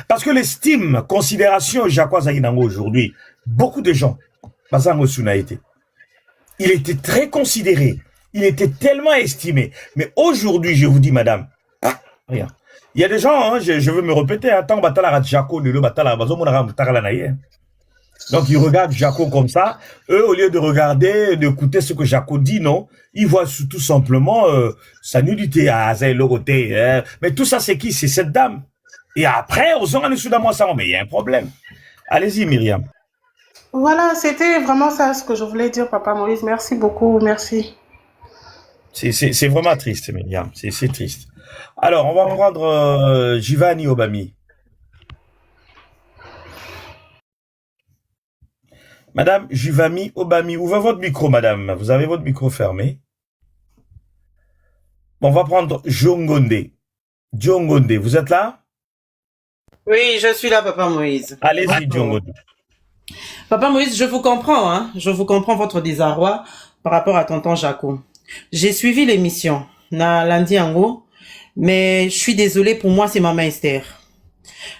Parce que l'estime, considération, Jaco Zaïnango aujourd'hui, beaucoup de gens, il était très considéré. Il était tellement estimé. Mais aujourd'hui, je vous dis, madame, rien. Il y a des gens, hein, je veux me répéter, attends, Jaco, donc, ils regardent Jaco comme ça. Eux, au lieu de regarder, d'écouter ce que Jaco dit, non, ils voient tout simplement sa nudité à Azaïloroté. Mais tout ça, c'est qui? C'est cette dame. Et après, aux gens, mais il y a un problème. Allez-y, Myriam. Voilà, c'était vraiment ça ce que je voulais dire, Papa Moïse. Merci beaucoup, merci. C'est vraiment triste, Myriam. C'est triste. Alors, on va prendre Jivani Obami. Madame Jivami Obami, ouvrez votre micro, madame. Vous avez votre micro fermé. Bon, on va prendre Djongonde. Djongonde, vous êtes là? Oui, je suis là, Papa Moïse. Allez-y, Djongonde. Papa Moïse, je vous comprends, hein. Je vous comprends votre désarroi par rapport à tonton Jaco. J'ai suivi l'émission, na lundi ango, mais je suis désolée, pour moi, c'est Maman Esther.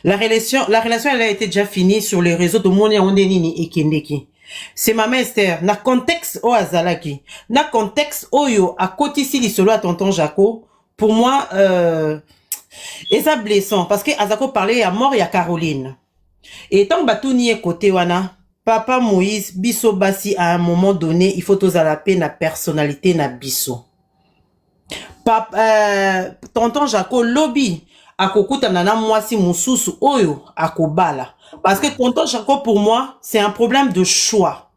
La relation, elle a été déjà finie sur les réseaux de Monia Ondenini et Kendeki. C'est Maman Esther, na contexte o azalaki, na contexte oyo à côté ici du solo à tonton Jaco, pour moi, et ça blessant, parce que Azako parlait à mort et à Caroline. Et tant que Batouni est côté wana, Papa Moïse, biso basi, à un moment donné, il faut tous à la paix, na personnalité, na biso. Tonton Jaco, lobby, akokuta na mwasi mususu oyo akobala. Parce que tonton Jaco, pour moi, c'est un problème de choix.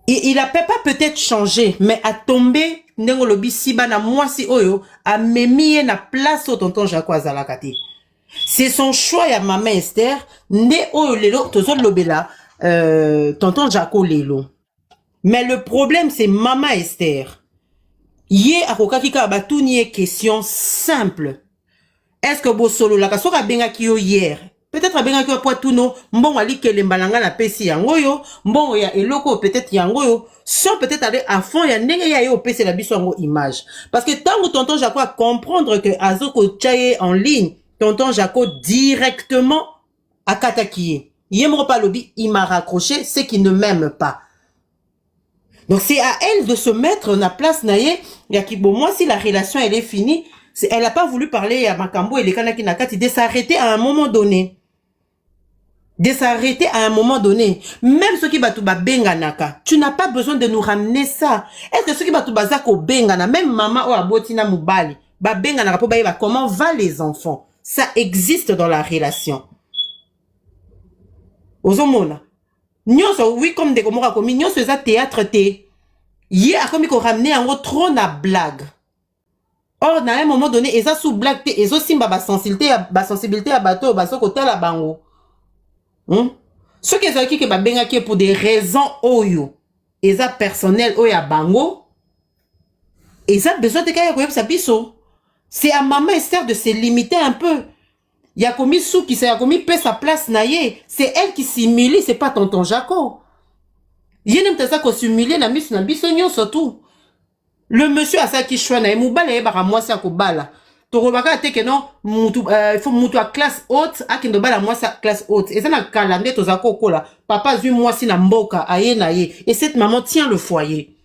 Il a pas peut-être changé, mais a tombé ndenge lobi siba na mwasi oyo a memi na place au tonton Jaco azalakati. C'est son choix ya maman Esther, ne oyo lelo tozo lobela tonton Jaco lelo. Mais le problème c'est maman Esther. Yé akokaki ka batuni question simple. Est-ce que bo solo la kasoka benga ki yo hier? Peut-être à benga ki yo poituno, mbongo ali kelembalanga na pesi yango yo, mbongo ya eloko peut-être yango yo, sans peut-être aller à fond ya ndenge ya yo pesi la biso yango image. Parce que tant que tonton Jaco comprendre que azoko tchaye en ligne, tonton Jaco directement à Katakiye. Yemro pas lobby, il m'a raccroché, c'est qu'il ne m'aime pas. Donc c'est à elle de se mettre na place naye, ya ki bon moi si la relation elle est finie, elle n'a pas voulu parler à Makambo et les Kanaki Nakati de s'arrêter à un moment donné. De s'arrêter à un moment donné. Même ceux qui battent benga naka, tu n'as pas besoin de nous ramener ça. Est-ce que ceux qui battent bazako benga na même maman ou abotina mubali, ba benga naka po ba comment va les enfants? Ça existe dans la relation. Ozomona. Nyonso oui comme des komora komi nyonso za théâtre té. Yé a komi ko ramener en trop na blague. Or, à un moment donné, ils ont sous blague, ils ont simba sensibilité à bateau, baso côté la bango. Ce qui est qui benga qui pour des raisons oyo, ils ont personnel oyo à bango, ils ont besoin de kaya koyeb sa biso. C'est à maman Esther de se limiter un peu. Il y a commis sou qui s'est commis paie sa place naïe. C'est elle qui s'humilie, c'est pas tonton Jaco. Yé n'aime pas ça qu'on s'humilie na mis na biso surtout. Le monsieur a ça qui choisit na mubala e bara moi ça ko bala. To robaka te que non mutu il faut mutu à classe haute a kindo bala moi ça classe haute. Et ça na calendrier to zako kola. Papa vu moi si na mboka aye na ye. Et cette maman tient le foyer.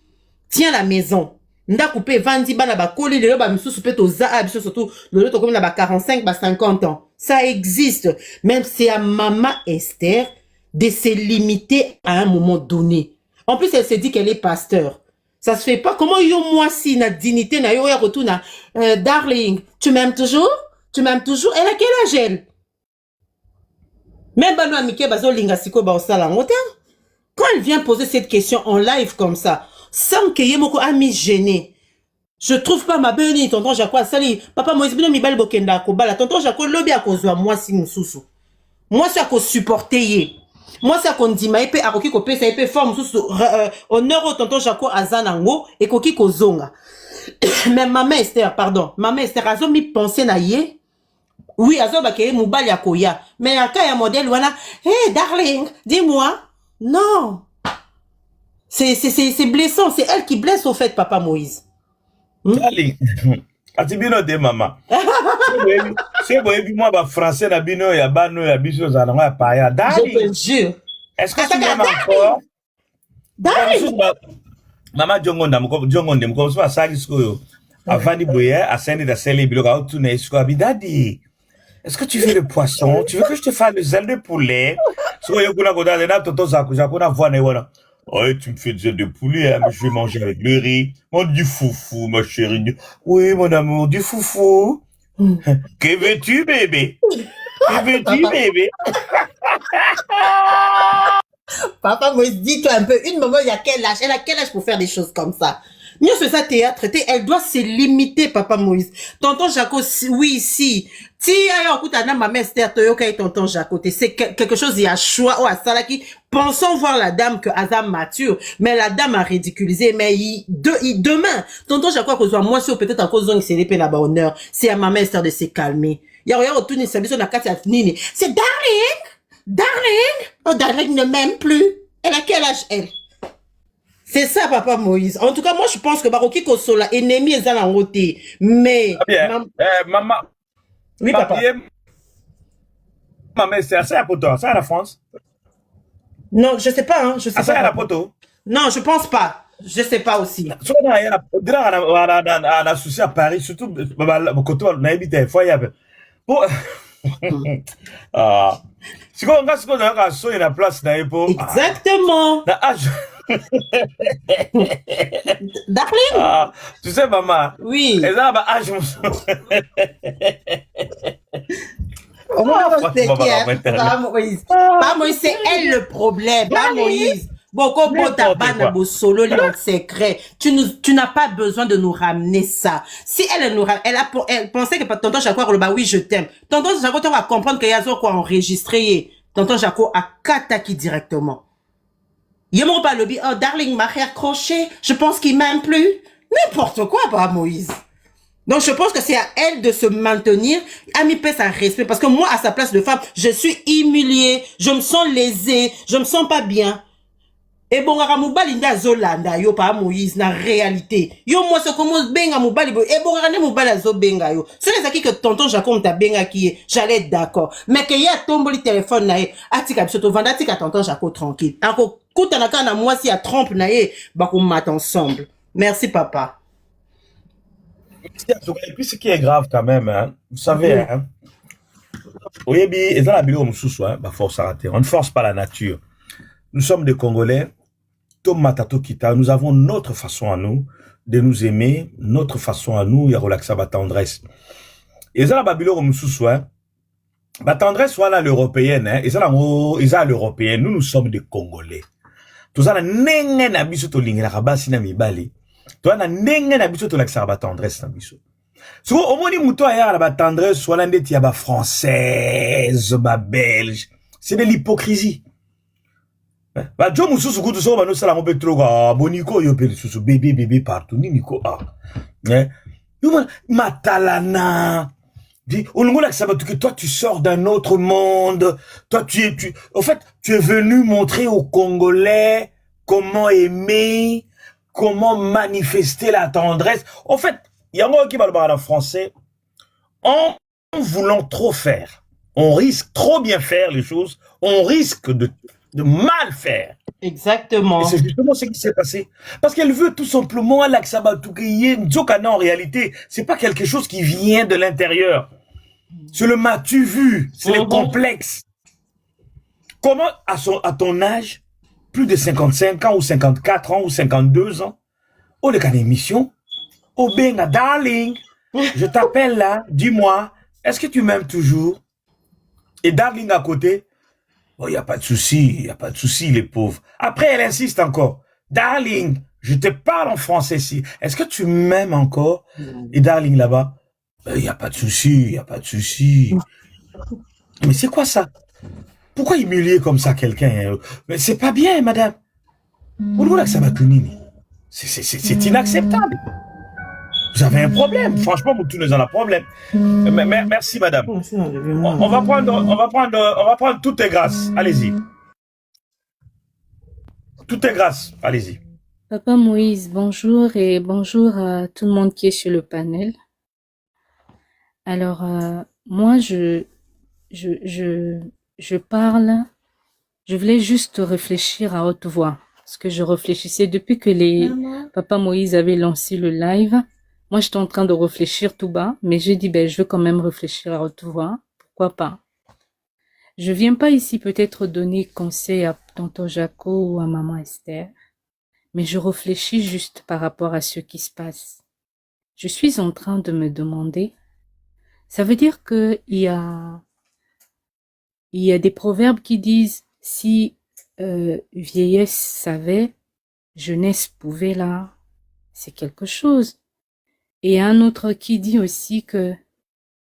Tient la maison. Nda coupé vandi bana ba koli le ba misusu pe to za biso surtout le to comme na ba 45 ba 50 ans. Ça existe. Même c'est à maman Esther de se limiter à un moment donné. En plus elle se dit qu'elle est pasteur. Ça se fait pas. Comment yo moi si na dignité na yo ya retourna darling, tu m'aimes toujours? Tu m'aimes toujours? Elle a quel âge elle? Même bano amike bazo linga siko ba osala ngote. Quand elle vient poser cette question en live comme ça, sans que yemoko ami gêné. Je trouve pas ma belle tonton Jaco sali papa Moïse bino mi bal bokenda ko bala tonton Jaco lobi akozwa moi si mususu. Moi ça ko supporter ye. Moi, ça qu'on dit, mais à koki ko pesa épée forme sous honneur au tonton Jaco azanango et koki ko zonga. Mais maman Esther, pardon, maman Esther azo mi penser na ye. Oui, azo ba ke mubali ya koya. Mais aka ya modèle wana, hey darling, dis-moi. Non. C'est blessant, c'est elle qui blesse au fait papa Moïse. Darling. Atibino de maman. C'est bon, moi, bah, français, la bino, ya bano, ya biso, ça n'a pas ya. Je te jure. Est-ce que tu m'aimes encore? Maman, Djongonde, mko, so, asagi, sko, avant de boyer, à saint de sel, bilo, ga, tu n'es, sko, daddy. Est-ce que tu veux le poisson? Tu veux que je te fasse des ailes de poulet? So, yo, kuna, koda, de na, toto, sa, kuna, voix, ne, voilà. Oh, tu me fais des ailes de poulet, hein, mais je vais manger avec le riz. Oh, du foufou, ma chérie. Oui, mon amour, du foufou. Que veux-tu, bébé? Que veux-tu, bébé? Papa Moïse, dis-toi un peu, une maman, il y a quel âge? Elle a quel âge pour faire des choses comme ça? Mieux c'est ça théâtre, elle doit se limiter, papa Moïse. Tonton Jaco, oui, si. Si, ayo, écoute, ma mère, Esther, Toyoka et tonton Jaco, c'est quelque chose, il y a choix, ou à Salaki. Pensons voir la dame que Azam mature, mais la dame a ridiculisé, mais demain, tonton Jaco, à cause de moi, si peut-être à cause de c'est l'épée là-bas honneur, c'est à ma mère, Esther, de se calmer. Il y a rien autour de service, on a quatre nini. C'est darling! Darling! Oh, darling ne m'aime plus. Elle a quel âge, elle? C'est ça, papa Moïse. En tout cas, moi, je pense que Baroki Kosola, ennemi, est en côté. Mais. Maman. Oui, papa. Maman, c'est ça la poto, ça à la France? Non, je sais pas, hein. Je sais pas. Ça à la poto? Non, je pense pas. Je sais pas aussi. On a un souci à Paris, surtout, côté, on a évité, il faut y avoir. Ah. Si on a la place, exactement. Darling? Ah, tu sais, maman. Oui. Et là, bah, ah, je me Pas Moïse. Pas Moïse, c'est elle le problème. Pas Moïse. Boko Bota Bana Bosolo en secret. Tu n'as pas besoin de nous ramener ça. Si elle nous elle pensait que tonton Jaco le bah oui, je t'aime. Tonton Jaco, tu vas comprendre que Yazo quoi enregistré. Tonton Jaco a kataki directement. Yemo pas le oh darling, m'a accroché. Je pense qu'il m'aime plus. N'importe quoi, pas Moïse. Donc, je pense que c'est à elle de se maintenir, à m'y payer sa respect. Parce que moi, à sa place de femme, je suis humiliée, je me sens lésée, je me sens pas bien. Et bon, Moubali n'a Zolanda, yo pas Moïse, na réalité. Yo, moi, c'est comme benga Moubali, et bon, Moubali zo benga yo. C'est les acquis que tonton Jacob t'a benga qui est, j'allais être d'accord. Mais qu'il y a tombé le téléphone, na atika, bisoto, vanda, atika, tonton Jacob tranquille. Encore, koutanaka na moi, si à trompe, na bah, qu'on mate ensemble. Merci, papa. Et puis, ce qui est grave quand même, hein, vous savez, hein, oui, et dans la bureau, force à rater. On ne force pas la nature. Nous sommes des Congolais, Tom Matato Kita, nous avons notre façon à nous de nous aimer, notre façon à nous, il y a relaxé ma tendresse. Et dans la bureau, ma tendresse, voilà l'européenne, hein, et ça, l'européenne, nous sommes des Congolais. Tout ça, n'engue na biso to lingela kabasi na mibali. Toi, na n'engue na biso to laxer ma tendresse na biso. So, au moins, mouton a la tendresse, soit l'un des tiaba française, ba belge. C'est de l'hypocrisie. Bah, Joe Moussou, ce coup de ça, bah, nous, ça la mobile trop, boniko, yo, bébé, partout, ni Nico, Matalana. Toi, tu sors d'un autre monde. Toi, en fait, tu es venu montrer aux Congolais comment aimer, comment manifester la tendresse. En fait, il y a un mot qui va le parler en français. En voulant trop faire, on risque trop bien faire les choses, on risque de mal faire. Exactement. Et c'est justement ce qui s'est passé. Parce qu'elle veut tout simplement Nzokana en réalité, c'est pas quelque chose qui vient de l'intérieur. C'est le m'as-tu vu, c'est le complexe. Comment, à ton âge, plus de 55 ans, ou 54 ans, ou 52 ans, au le cas d'émission, au benga, darling, je t'appelle là, dis-moi, est-ce que tu m'aimes toujours? Et darling à côté, oh, y a pas de souci, les pauvres. Après, elle insiste encore. Darling, je te parle en français ici. Est-ce que tu m'aimes encore? Et darling là-bas, y a pas de souci. Mais c'est quoi ça? Pourquoi humilier comme ça quelqu'un? Mais c'est pas bien, madame. C'est inacceptable. Vous avez un problème. Franchement, vous tous nous avons un problème. Merci, madame. On va prendre toutes tes grâces. Allez-y. Toutes tes grâces. Allez-y. Papa Moïse, bonjour et bonjour à tout le monde qui est sur le panel. Alors, moi, je parle, je voulais juste réfléchir à haute voix. Parce que je réfléchissais depuis que Papa Moïse avait lancé le live. Moi, j'étais en train de réfléchir tout bas, mais j'ai dit, je veux quand même réfléchir à haute voix. Pourquoi pas? Je viens pas ici peut-être donner conseil à tonton Jaco ou à maman Esther, mais je réfléchis juste par rapport à ce qui se passe. Je suis en train de me demander, ça veut dire que il y a des proverbes qui disent, si vieillesse savait, jeunesse pouvait là, c'est quelque chose. Et un autre qui dit aussi que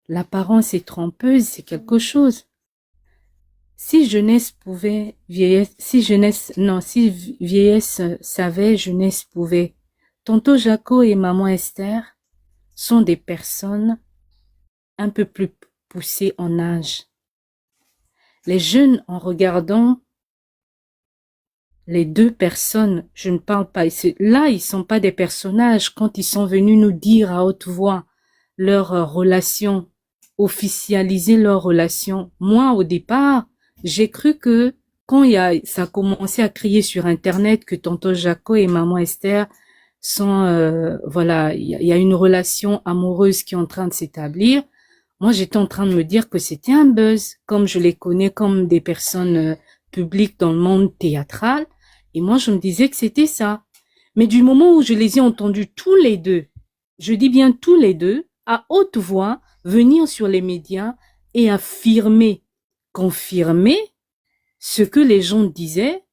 l'apparence est trompeuse, c'est quelque chose. Si jeunesse pouvait, si vieillesse savait, jeunesse pouvait. Tonton Jaco et maman Esther sont des personnes un peu plus poussées en âge. Les jeunes, en regardant les deux personnes, je ne parle pas, là ils sont pas des personnages, quand ils sont venus nous dire à haute voix leur relation, officialiser leur relation. Moi au départ, j'ai cru que quand ça a commencé à crier sur internet que tonton Jaco et maman Esther sont, il y a une relation amoureuse qui est en train de s'établir. Moi j'étais en train de me dire que c'était un buzz, comme je les connais comme des personnes publiques dans le monde théâtral. Et moi, je me disais que c'était ça. Mais du moment où je les ai entendus tous les deux, je dis bien tous les deux, à haute voix, venir sur les médias et affirmer, confirmer ce que les gens disaient,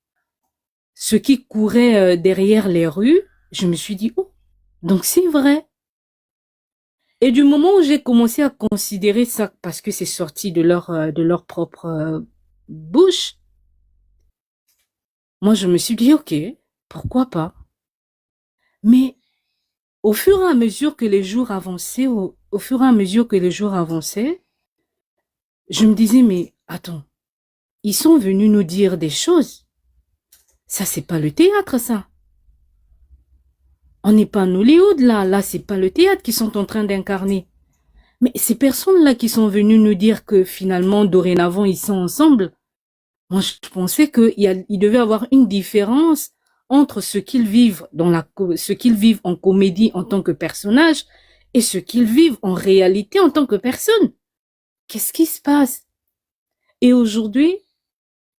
ce qui courait derrière les rues, je me suis dit, oh, donc c'est vrai. Et du moment où j'ai commencé à considérer ça, parce que c'est sorti de leur propre bouche, moi je me suis dit, ok, pourquoi pas. Mais au fur et à mesure que les jours avançaient, au fur et à mesure que les jours avançaient, je me disais, mais attends, ils sont venus nous dire des choses. Ça, c'est pas le théâtre, ça. On n'est pas en Hollywood, là. Là, c'est pas le théâtre qu'ils sont en train d'incarner. Mais ces personnes-là qui sont venues nous dire que finalement, dorénavant, ils sont ensemble, moi, je pensais qu'il devait y avoir une différence entre ce qu'ils vivent ce qu'ils vivent en comédie en tant que personnage et ce qu'ils vivent en réalité en tant que personne. Qu'est-ce qui se passe? Et aujourd'hui,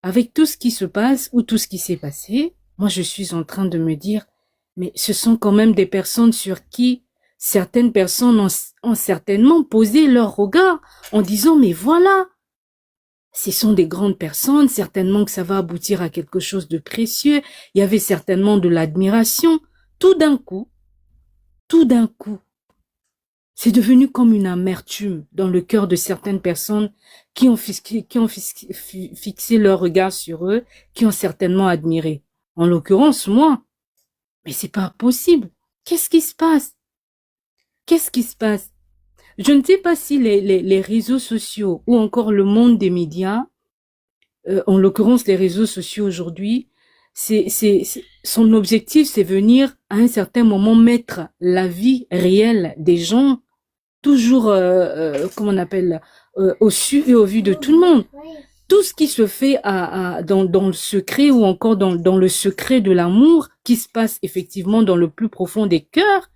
avec tout ce qui se passe ou tout ce qui s'est passé, moi, je suis en train de me dire, mais ce sont quand même des personnes sur qui certaines personnes ont certainement posé leur regard en disant, mais voilà, ce sont des grandes personnes, certainement que ça va aboutir à quelque chose de précieux. Il y avait certainement de l'admiration. Tout d'un coup, c'est devenu comme une amertume dans le cœur de certaines personnes qui ont fixé leur regard sur eux, qui ont certainement admiré. En l'occurrence, moi. Mais c'est pas possible. Qu'est-ce qui se passe? Qu'est-ce qui se passe? Je ne sais pas si les réseaux sociaux ou encore le monde des médias, en l'occurrence les réseaux sociaux aujourd'hui, son objectif, c'est venir à un certain moment mettre la vie réelle des gens toujours, comment on appelle, au su et au vu de tout le monde. Tout ce qui se fait dans le secret ou encore dans le secret de l'amour qui se passe effectivement dans le plus profond des cœurs,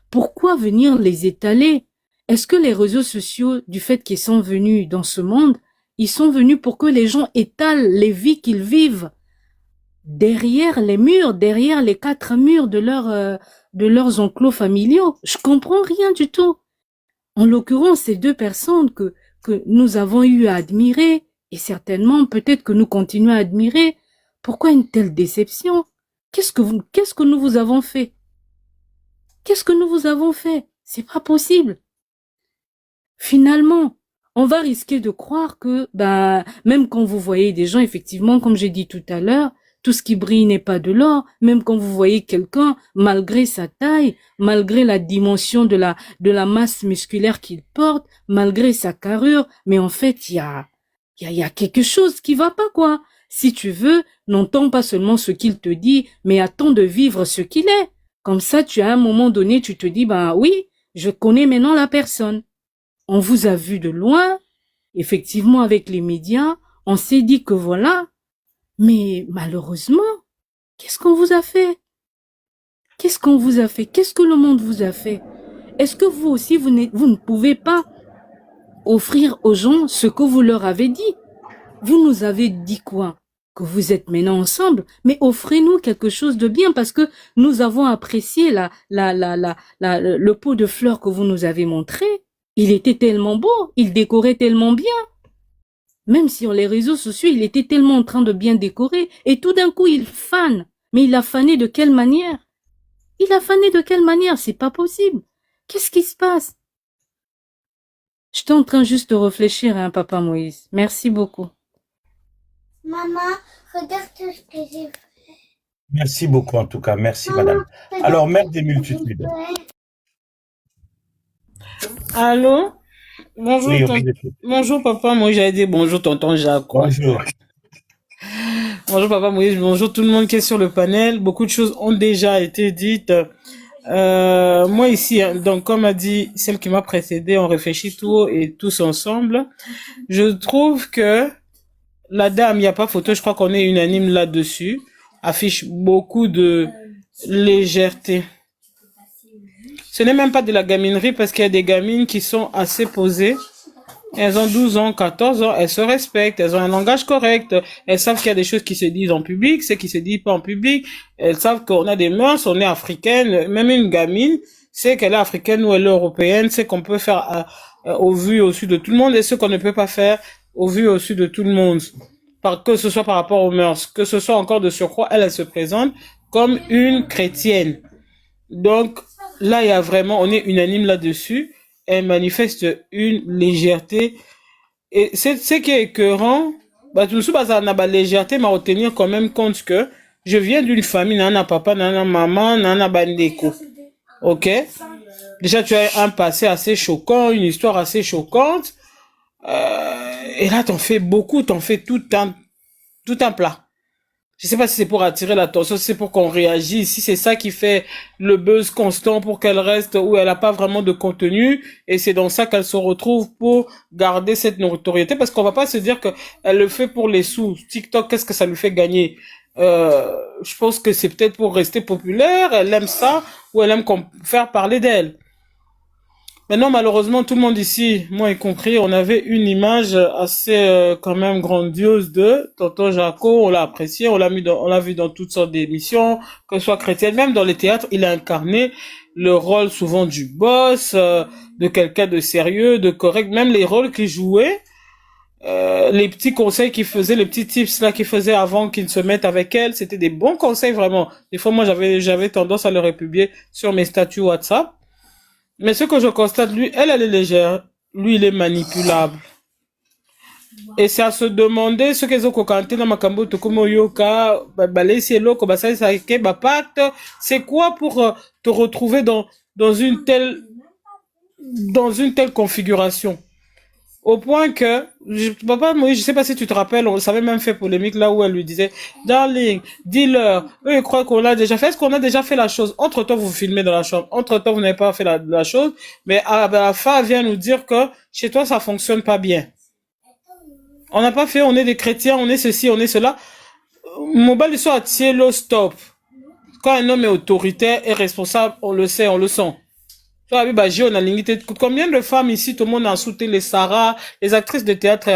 pourquoi venir les étaler? Est-ce que les réseaux sociaux, du fait qu'ils sont venus dans ce monde, ils sont venus pour que les gens étalent les vies qu'ils vivent derrière les murs, derrière les 4 murs de leurs enclos familiaux? Je comprends rien du tout. En l'occurrence, ces 2 personnes que nous avons eu à admirer, et certainement peut-être que nous continuons à admirer, pourquoi une telle déception? Qu'est-ce que nous vous avons fait? Qu'est-ce que nous vous avons fait? C'est pas possible. Finalement, on va risquer de croire que, même quand vous voyez des gens, effectivement, comme j'ai dit tout à l'heure, tout ce qui brille n'est pas de l'or. Même quand vous voyez quelqu'un, malgré sa taille, malgré la dimension de la masse musculaire qu'il porte, malgré sa carrure, mais en fait, il y a quelque chose qui va pas, quoi. Si tu veux, n'entends pas seulement ce qu'il te dit, mais attends de vivre ce qu'il est. Comme ça, à un moment donné, tu te dis, oui, je connais maintenant la personne. On vous a vu de loin, effectivement avec les médias, on s'est dit que voilà, mais malheureusement, qu'est-ce qu'on vous a fait? Qu'est-ce qu'on vous a fait? Qu'est-ce que le monde vous a fait? Est-ce que vous aussi, vous ne pouvez pas offrir aux gens ce que vous leur avez dit? Vous nous avez dit quoi? Que vous êtes maintenant ensemble, mais offrez-nous quelque chose de bien parce que nous avons apprécié le pot de fleurs que vous nous avez montré. Il était tellement beau, il décorait tellement bien. Même sur les réseaux sociaux, il était tellement en train de bien décorer. Et tout d'un coup, il fane. Mais il a fané de quelle manière? Il a fané de quelle manière? C'est pas possible. Qu'est-ce qui se passe? J'étais en train juste de réfléchir, Papa Moïse. Merci beaucoup. Maman, regarde tout ce que j'ai fait. Merci beaucoup en tout cas. Merci madame. Alors, mère des multitudes. Allô? Bonjour, Oui, bonjour papa Moïse, j'allais dire bonjour tonton Jacques. Bonjour. Bonjour papa Moïse, bonjour tout le monde qui est sur le panel. Beaucoup de choses ont déjà été dites. Moi ici, donc comme a dit celle qui m'a précédé, on réfléchit tout haut et tous ensemble. Je trouve que la dame, il n'y a pas photo, je crois qu'on est unanime là-dessus, affiche beaucoup de légèreté. Ce n'est même pas de la gaminerie parce qu'il y a des gamines qui sont assez posées Elles ont 12 ans, 14 ans, elles se respectent, elles ont un langage correct, elles savent qu'il y a des choses qui se disent en public, ce qui se dit pas en public, elles savent qu'on a des mœurs, on est africaine, même une gamine sait qu'elle est africaine ou elle est européenne, c'est qu'on peut faire au vu et au su de tout le monde et ce qu'on ne peut pas faire au vu et au su de tout le monde. Que ce soit par rapport aux mœurs, que ce soit encore de surcroît, elle se présente comme une chrétienne. Donc, là, il y a vraiment, on est unanime là-dessus. Elle manifeste une légèreté. Et c'est ce qui est écœurant. Bah, tout ça, on a la légèreté, mais retenir quand même compte que je viens d'une famille, nana papa, nana maman, nana bandeko. Ok? Déjà, tu as un passé assez choquant, une histoire assez choquante. Et là, t'en fais beaucoup, t'en fais tout un plat. Je sais pas si c'est pour attirer l'attention, si c'est pour qu'on réagisse, si c'est ça qui fait le buzz constant pour qu'elle reste où elle a pas vraiment de contenu, et c'est dans ça qu'elle se retrouve pour garder cette notoriété, parce qu'on va pas se dire que elle le fait pour les sous. TikTok, qu'est-ce que ça lui fait gagner? Je pense que c'est peut-être pour rester populaire, elle aime ça, ou elle aime faire parler d'elle. Maintenant, malheureusement, tout le monde ici, moi y compris, on avait une image assez quand même grandiose de Tonton Jaco. On l'a apprécié, on l'a vu dans toutes sortes d'émissions, que ce soit chrétienne, même dans les théâtres, il a incarné le rôle souvent du boss, de quelqu'un de sérieux, de correct, même les rôles qu'il jouait. Les petits conseils qu'il faisait, les petits tips là qu'il faisait avant qu'il ne se mette avec elle, c'était des bons conseils vraiment. Des fois, moi, j'avais tendance à le republier sur mes statuts WhatsApp. Mais ce que je constate, lui, elle est légère. Lui, il est manipulable. Et c'est à se demander ce qu'ils ont cocanté dans Makambo, Tokomo Yoka, Balesi Loko, Basai Saike, Bapat. C'est quoi pour te retrouver dans une telle configuration? Au point que, papa, moi, je sais pas si tu te rappelles, on s'avait même fait polémique là où elle lui disait, darling, dis-leur, eux, ils croient qu'on l'a déjà fait. Est-ce qu'on a déjà fait la chose? Entre-temps, vous filmez dans la chambre. Entre-temps, vous n'avez pas fait la chose. Mais Afa vient nous dire que chez toi, ça fonctionne pas bien. On n'a pas fait, on est des chrétiens, on est ceci, on est cela. Mobile soit à cielo stop. Quand un homme est autoritaire et responsable, on le sait, on le sent. Combien de femmes ici, tout le monde a sauté les Sarah, les actrices de théâtre,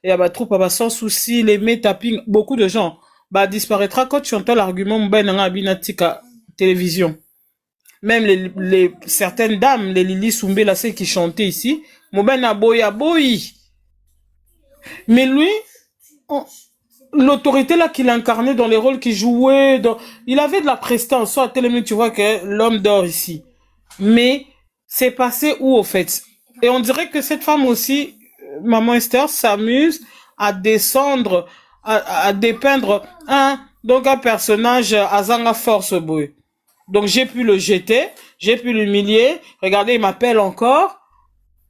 et à troupe, sans souci, les tapping, beaucoup de gens, disparaîtra quand tu entends l'argument, télévision. Même certaines dames, les Lili Soumbé, là, celles qui chantaient ici, mais lui, l'autorité là qu'il incarnait dans les rôles qu'il jouait, il avait de la prestance, soit à télé, tu vois que l'homme dort ici. Mais, c'est passé où au fait? Et on dirait que cette femme aussi, Maman Esther, s'amuse à descendre, à dépeindre un personnage à Zanga Force Boy. Donc j'ai pu le jeter, j'ai pu l'humilier, regardez, il m'appelle encore,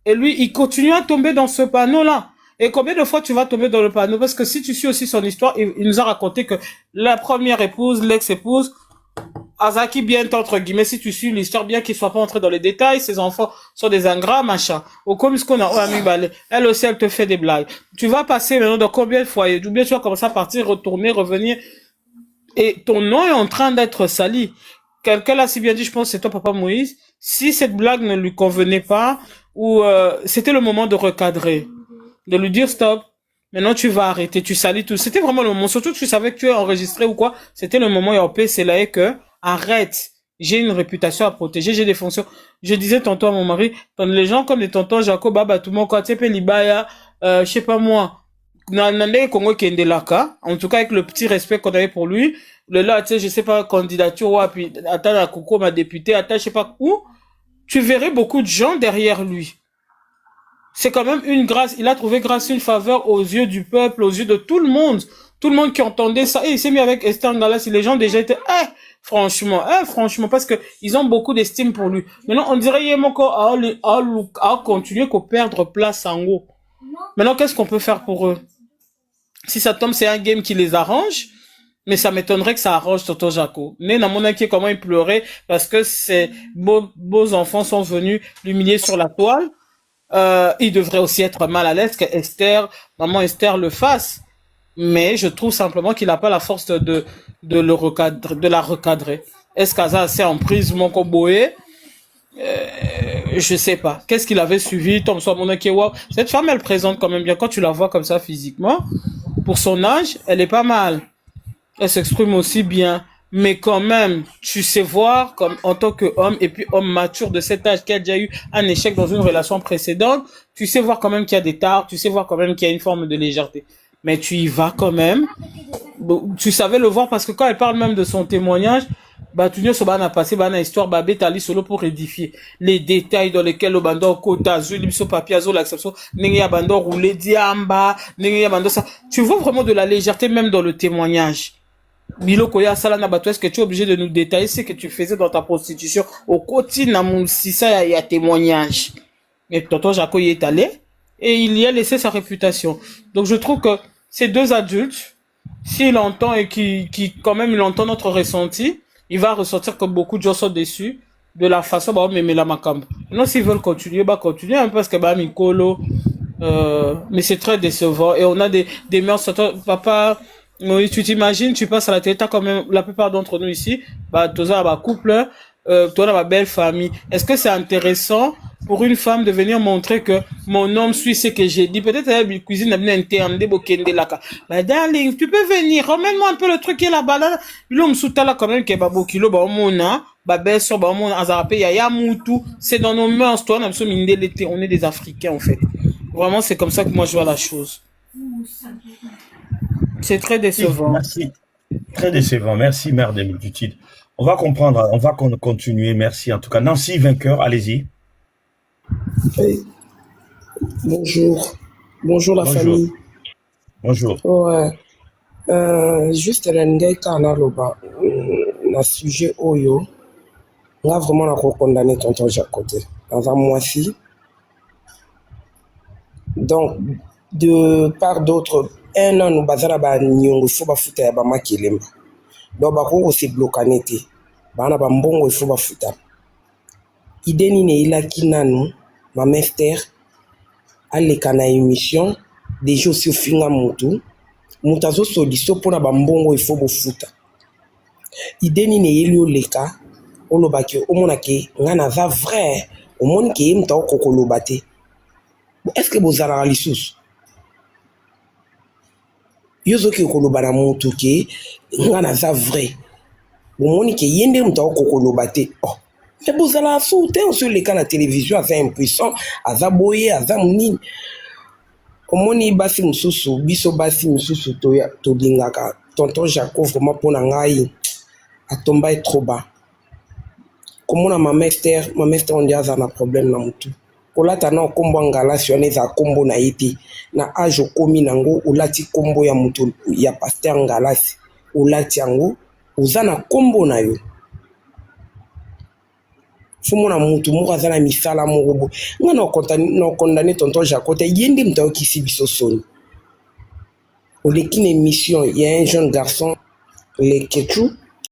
et lui, il continue à tomber dans ce panneau-là. Et combien de fois tu vas tomber dans le panneau? Parce que si tu suis aussi son histoire, il nous a raconté que la première épouse, l'ex-épouse, Azaki bien entre guillemets, si tu suis l'histoire, bien qu'il soit pas entré dans les détails, ses enfants sont des ingrats, machin. Au comme ce qu'on a, elle aussi, elle te fait des blagues. Tu vas passer maintenant dans combien de foyers? Ou bien tu vas commencer à partir, retourner, revenir. Et ton nom est en train d'être sali. Quelqu'un l'a si bien dit, je pense, c'est toi, Papa Moïse. Si cette blague ne lui convenait pas, ou c'était le moment de recadrer. De lui dire stop. Maintenant, tu vas arrêter, tu salis tout. C'était vraiment le moment. Surtout que tu savais que tu es enregistré ou quoi. C'était le moment, et c'est là que, arrête. J'ai une réputation à protéger, j'ai des fonctions. Je disais tantôt à mon mari, quand les gens comme les tontons Jacob, tout le monde, quand tu Libaya, je sais pas moi, Congo Kendelaka, en tout cas avec le petit respect qu'on avait pour lui, là, tu sais, je sais pas, candidature, ou puis, attends, la Coco, ma députée, attends, je sais pas où, tu verrais beaucoup de gens derrière lui. C'est quand même une grâce, il a trouvé grâce une faveur aux yeux du peuple, aux yeux de tout le monde qui entendait ça, et il s'est mis avec Esther Ngalassi, les gens déjà étaient, franchement, parce que ils ont beaucoup d'estime pour lui. Maintenant, on dirait, Yemoko a continué qu'au perdre place en haut. Maintenant, qu'est-ce qu'on peut faire pour eux? Si ça tombe, c'est un game qui les arrange, mais ça m'étonnerait que ça arrange Tonton Jaco. Né dans mon inquiet, comment il pleurait, parce que ses beaux enfants sont venus l'humilier sur la toile. Il devrait aussi être mal à l'aise que maman Esther le fasse. Mais je trouve simplement qu'il n'a pas la force de la recadrer. Est-ce qu'Aza c'est en prise mon koboé? je sais pas. Qu'est-ce qu'il avait suivi? Tom soit mon wow. Cette femme, elle présente quand même bien. Quand tu la vois comme ça physiquement, pour son âge, elle est pas mal. Elle s'exprime aussi bien. Mais quand même, tu sais voir comme en tant qu'homme et puis homme mature de cet âge qui a déjà eu un échec dans une relation précédente, tu sais voir quand même qu'il y a des tares, tu sais voir quand même qu'il y a une forme de légèreté. Mais tu y vas quand même. Bon, tu savais le voir parce que quand elle parle même de son témoignage, bah tu sais a passé une histoire babé tali solo pour édifier les détails dans lesquels le bandor kota zuli biso papier zo l'acception nengi ya bandor roulé diamba nengi ya bandor ça. Tu vois vraiment de la légèreté même dans le témoignage. Biloko ya sala na bato, est-ce que tu es obligé de nous détailler ce que tu faisais dans ta prostitution au quotidien na si ça y a témoignage. Et tonton Jaco y est allé et il y a laissé sa réputation. Donc je trouve que ces deux adultes, s'il entend et qui quand même il entend notre ressenti, il va ressortir comme beaucoup de gens sont déçus de la façon dont on met la macambe. Non, s'ils veulent continuer, bah continuer un peu parce que bah Mikolo, mais c'est très décevant et on a des mœurs. Papa, oui, tu t'imagines, tu passes à la télé, t'as quand même la plupart d'entre nous ici, bah toi bah couple, toi ma belle famille. Est-ce que c'est intéressant pour une femme de venir montrer que mon homme suit ce que j'ai dit? Peut-être la cuisine a bien interne bokende laka. Bah darling, tu peux venir, ramène-moi un peu le truc qui est là-bas là. L'homme sous là quand même qui est babo kilo bah mona, bah belle sur bah mona azarape ya mutu. C'est dans nos mœurs, toi on on est des Africains en fait. Vraiment c'est comme ça que moi je vois la chose. C'est très décevant. Merci. Très décevant. Merci, mère des multitudes. On va comprendre, on va continuer. Merci en tout cas. Nancy, vainqueur, allez-y. Hey. Bonjour. Bonjour la famille. Bonjour. Ouais. Juste l'endroit kana loba na sujet oyo. On a vraiment la condamné tonton Jacoté dans un mois-ci. Donc de part d'autres, un an nous bazara ba nyongo faut ba futa ya ba makelemba. Donc ba ko se blokanete. Bana ba mbongo faut ba futa. Ideni ne ila kinanu ma mester aleka na émission déjà aussi finga mutu mutazo solution pour na ba mbongo il faut bo futa. Ideni ne yeli oleka olobaki omona ke ngana za vrai omoni ke mta okokoloba te. Est-ce que vous avez la source? Yozo ki okoloba na mutu ke ngana za vrai omoni ke yende mta okokoloba te. Oh, mais vous allez sauter sur les canaux de télévision, à impuissant, à zaboyer, à zamni. Omoni basi mususu, biso basi mususu to dingaka. Tonton Jacob vraiment pour nangai a tombé trop bas. Comment na ma mester on dit à un problème na mutu. Kolata na kombo ngala sione za kombo na iti na ajo komi nango ulati kombo ya mutu ya pasteur ngalasi ulati yango uzana kombo na yo. Fumona mutu moko azala misala moko nga na condamné tonton Jacoté yende mtao kisi biso soni oleki na émission il y a un jeune garçon le Ketu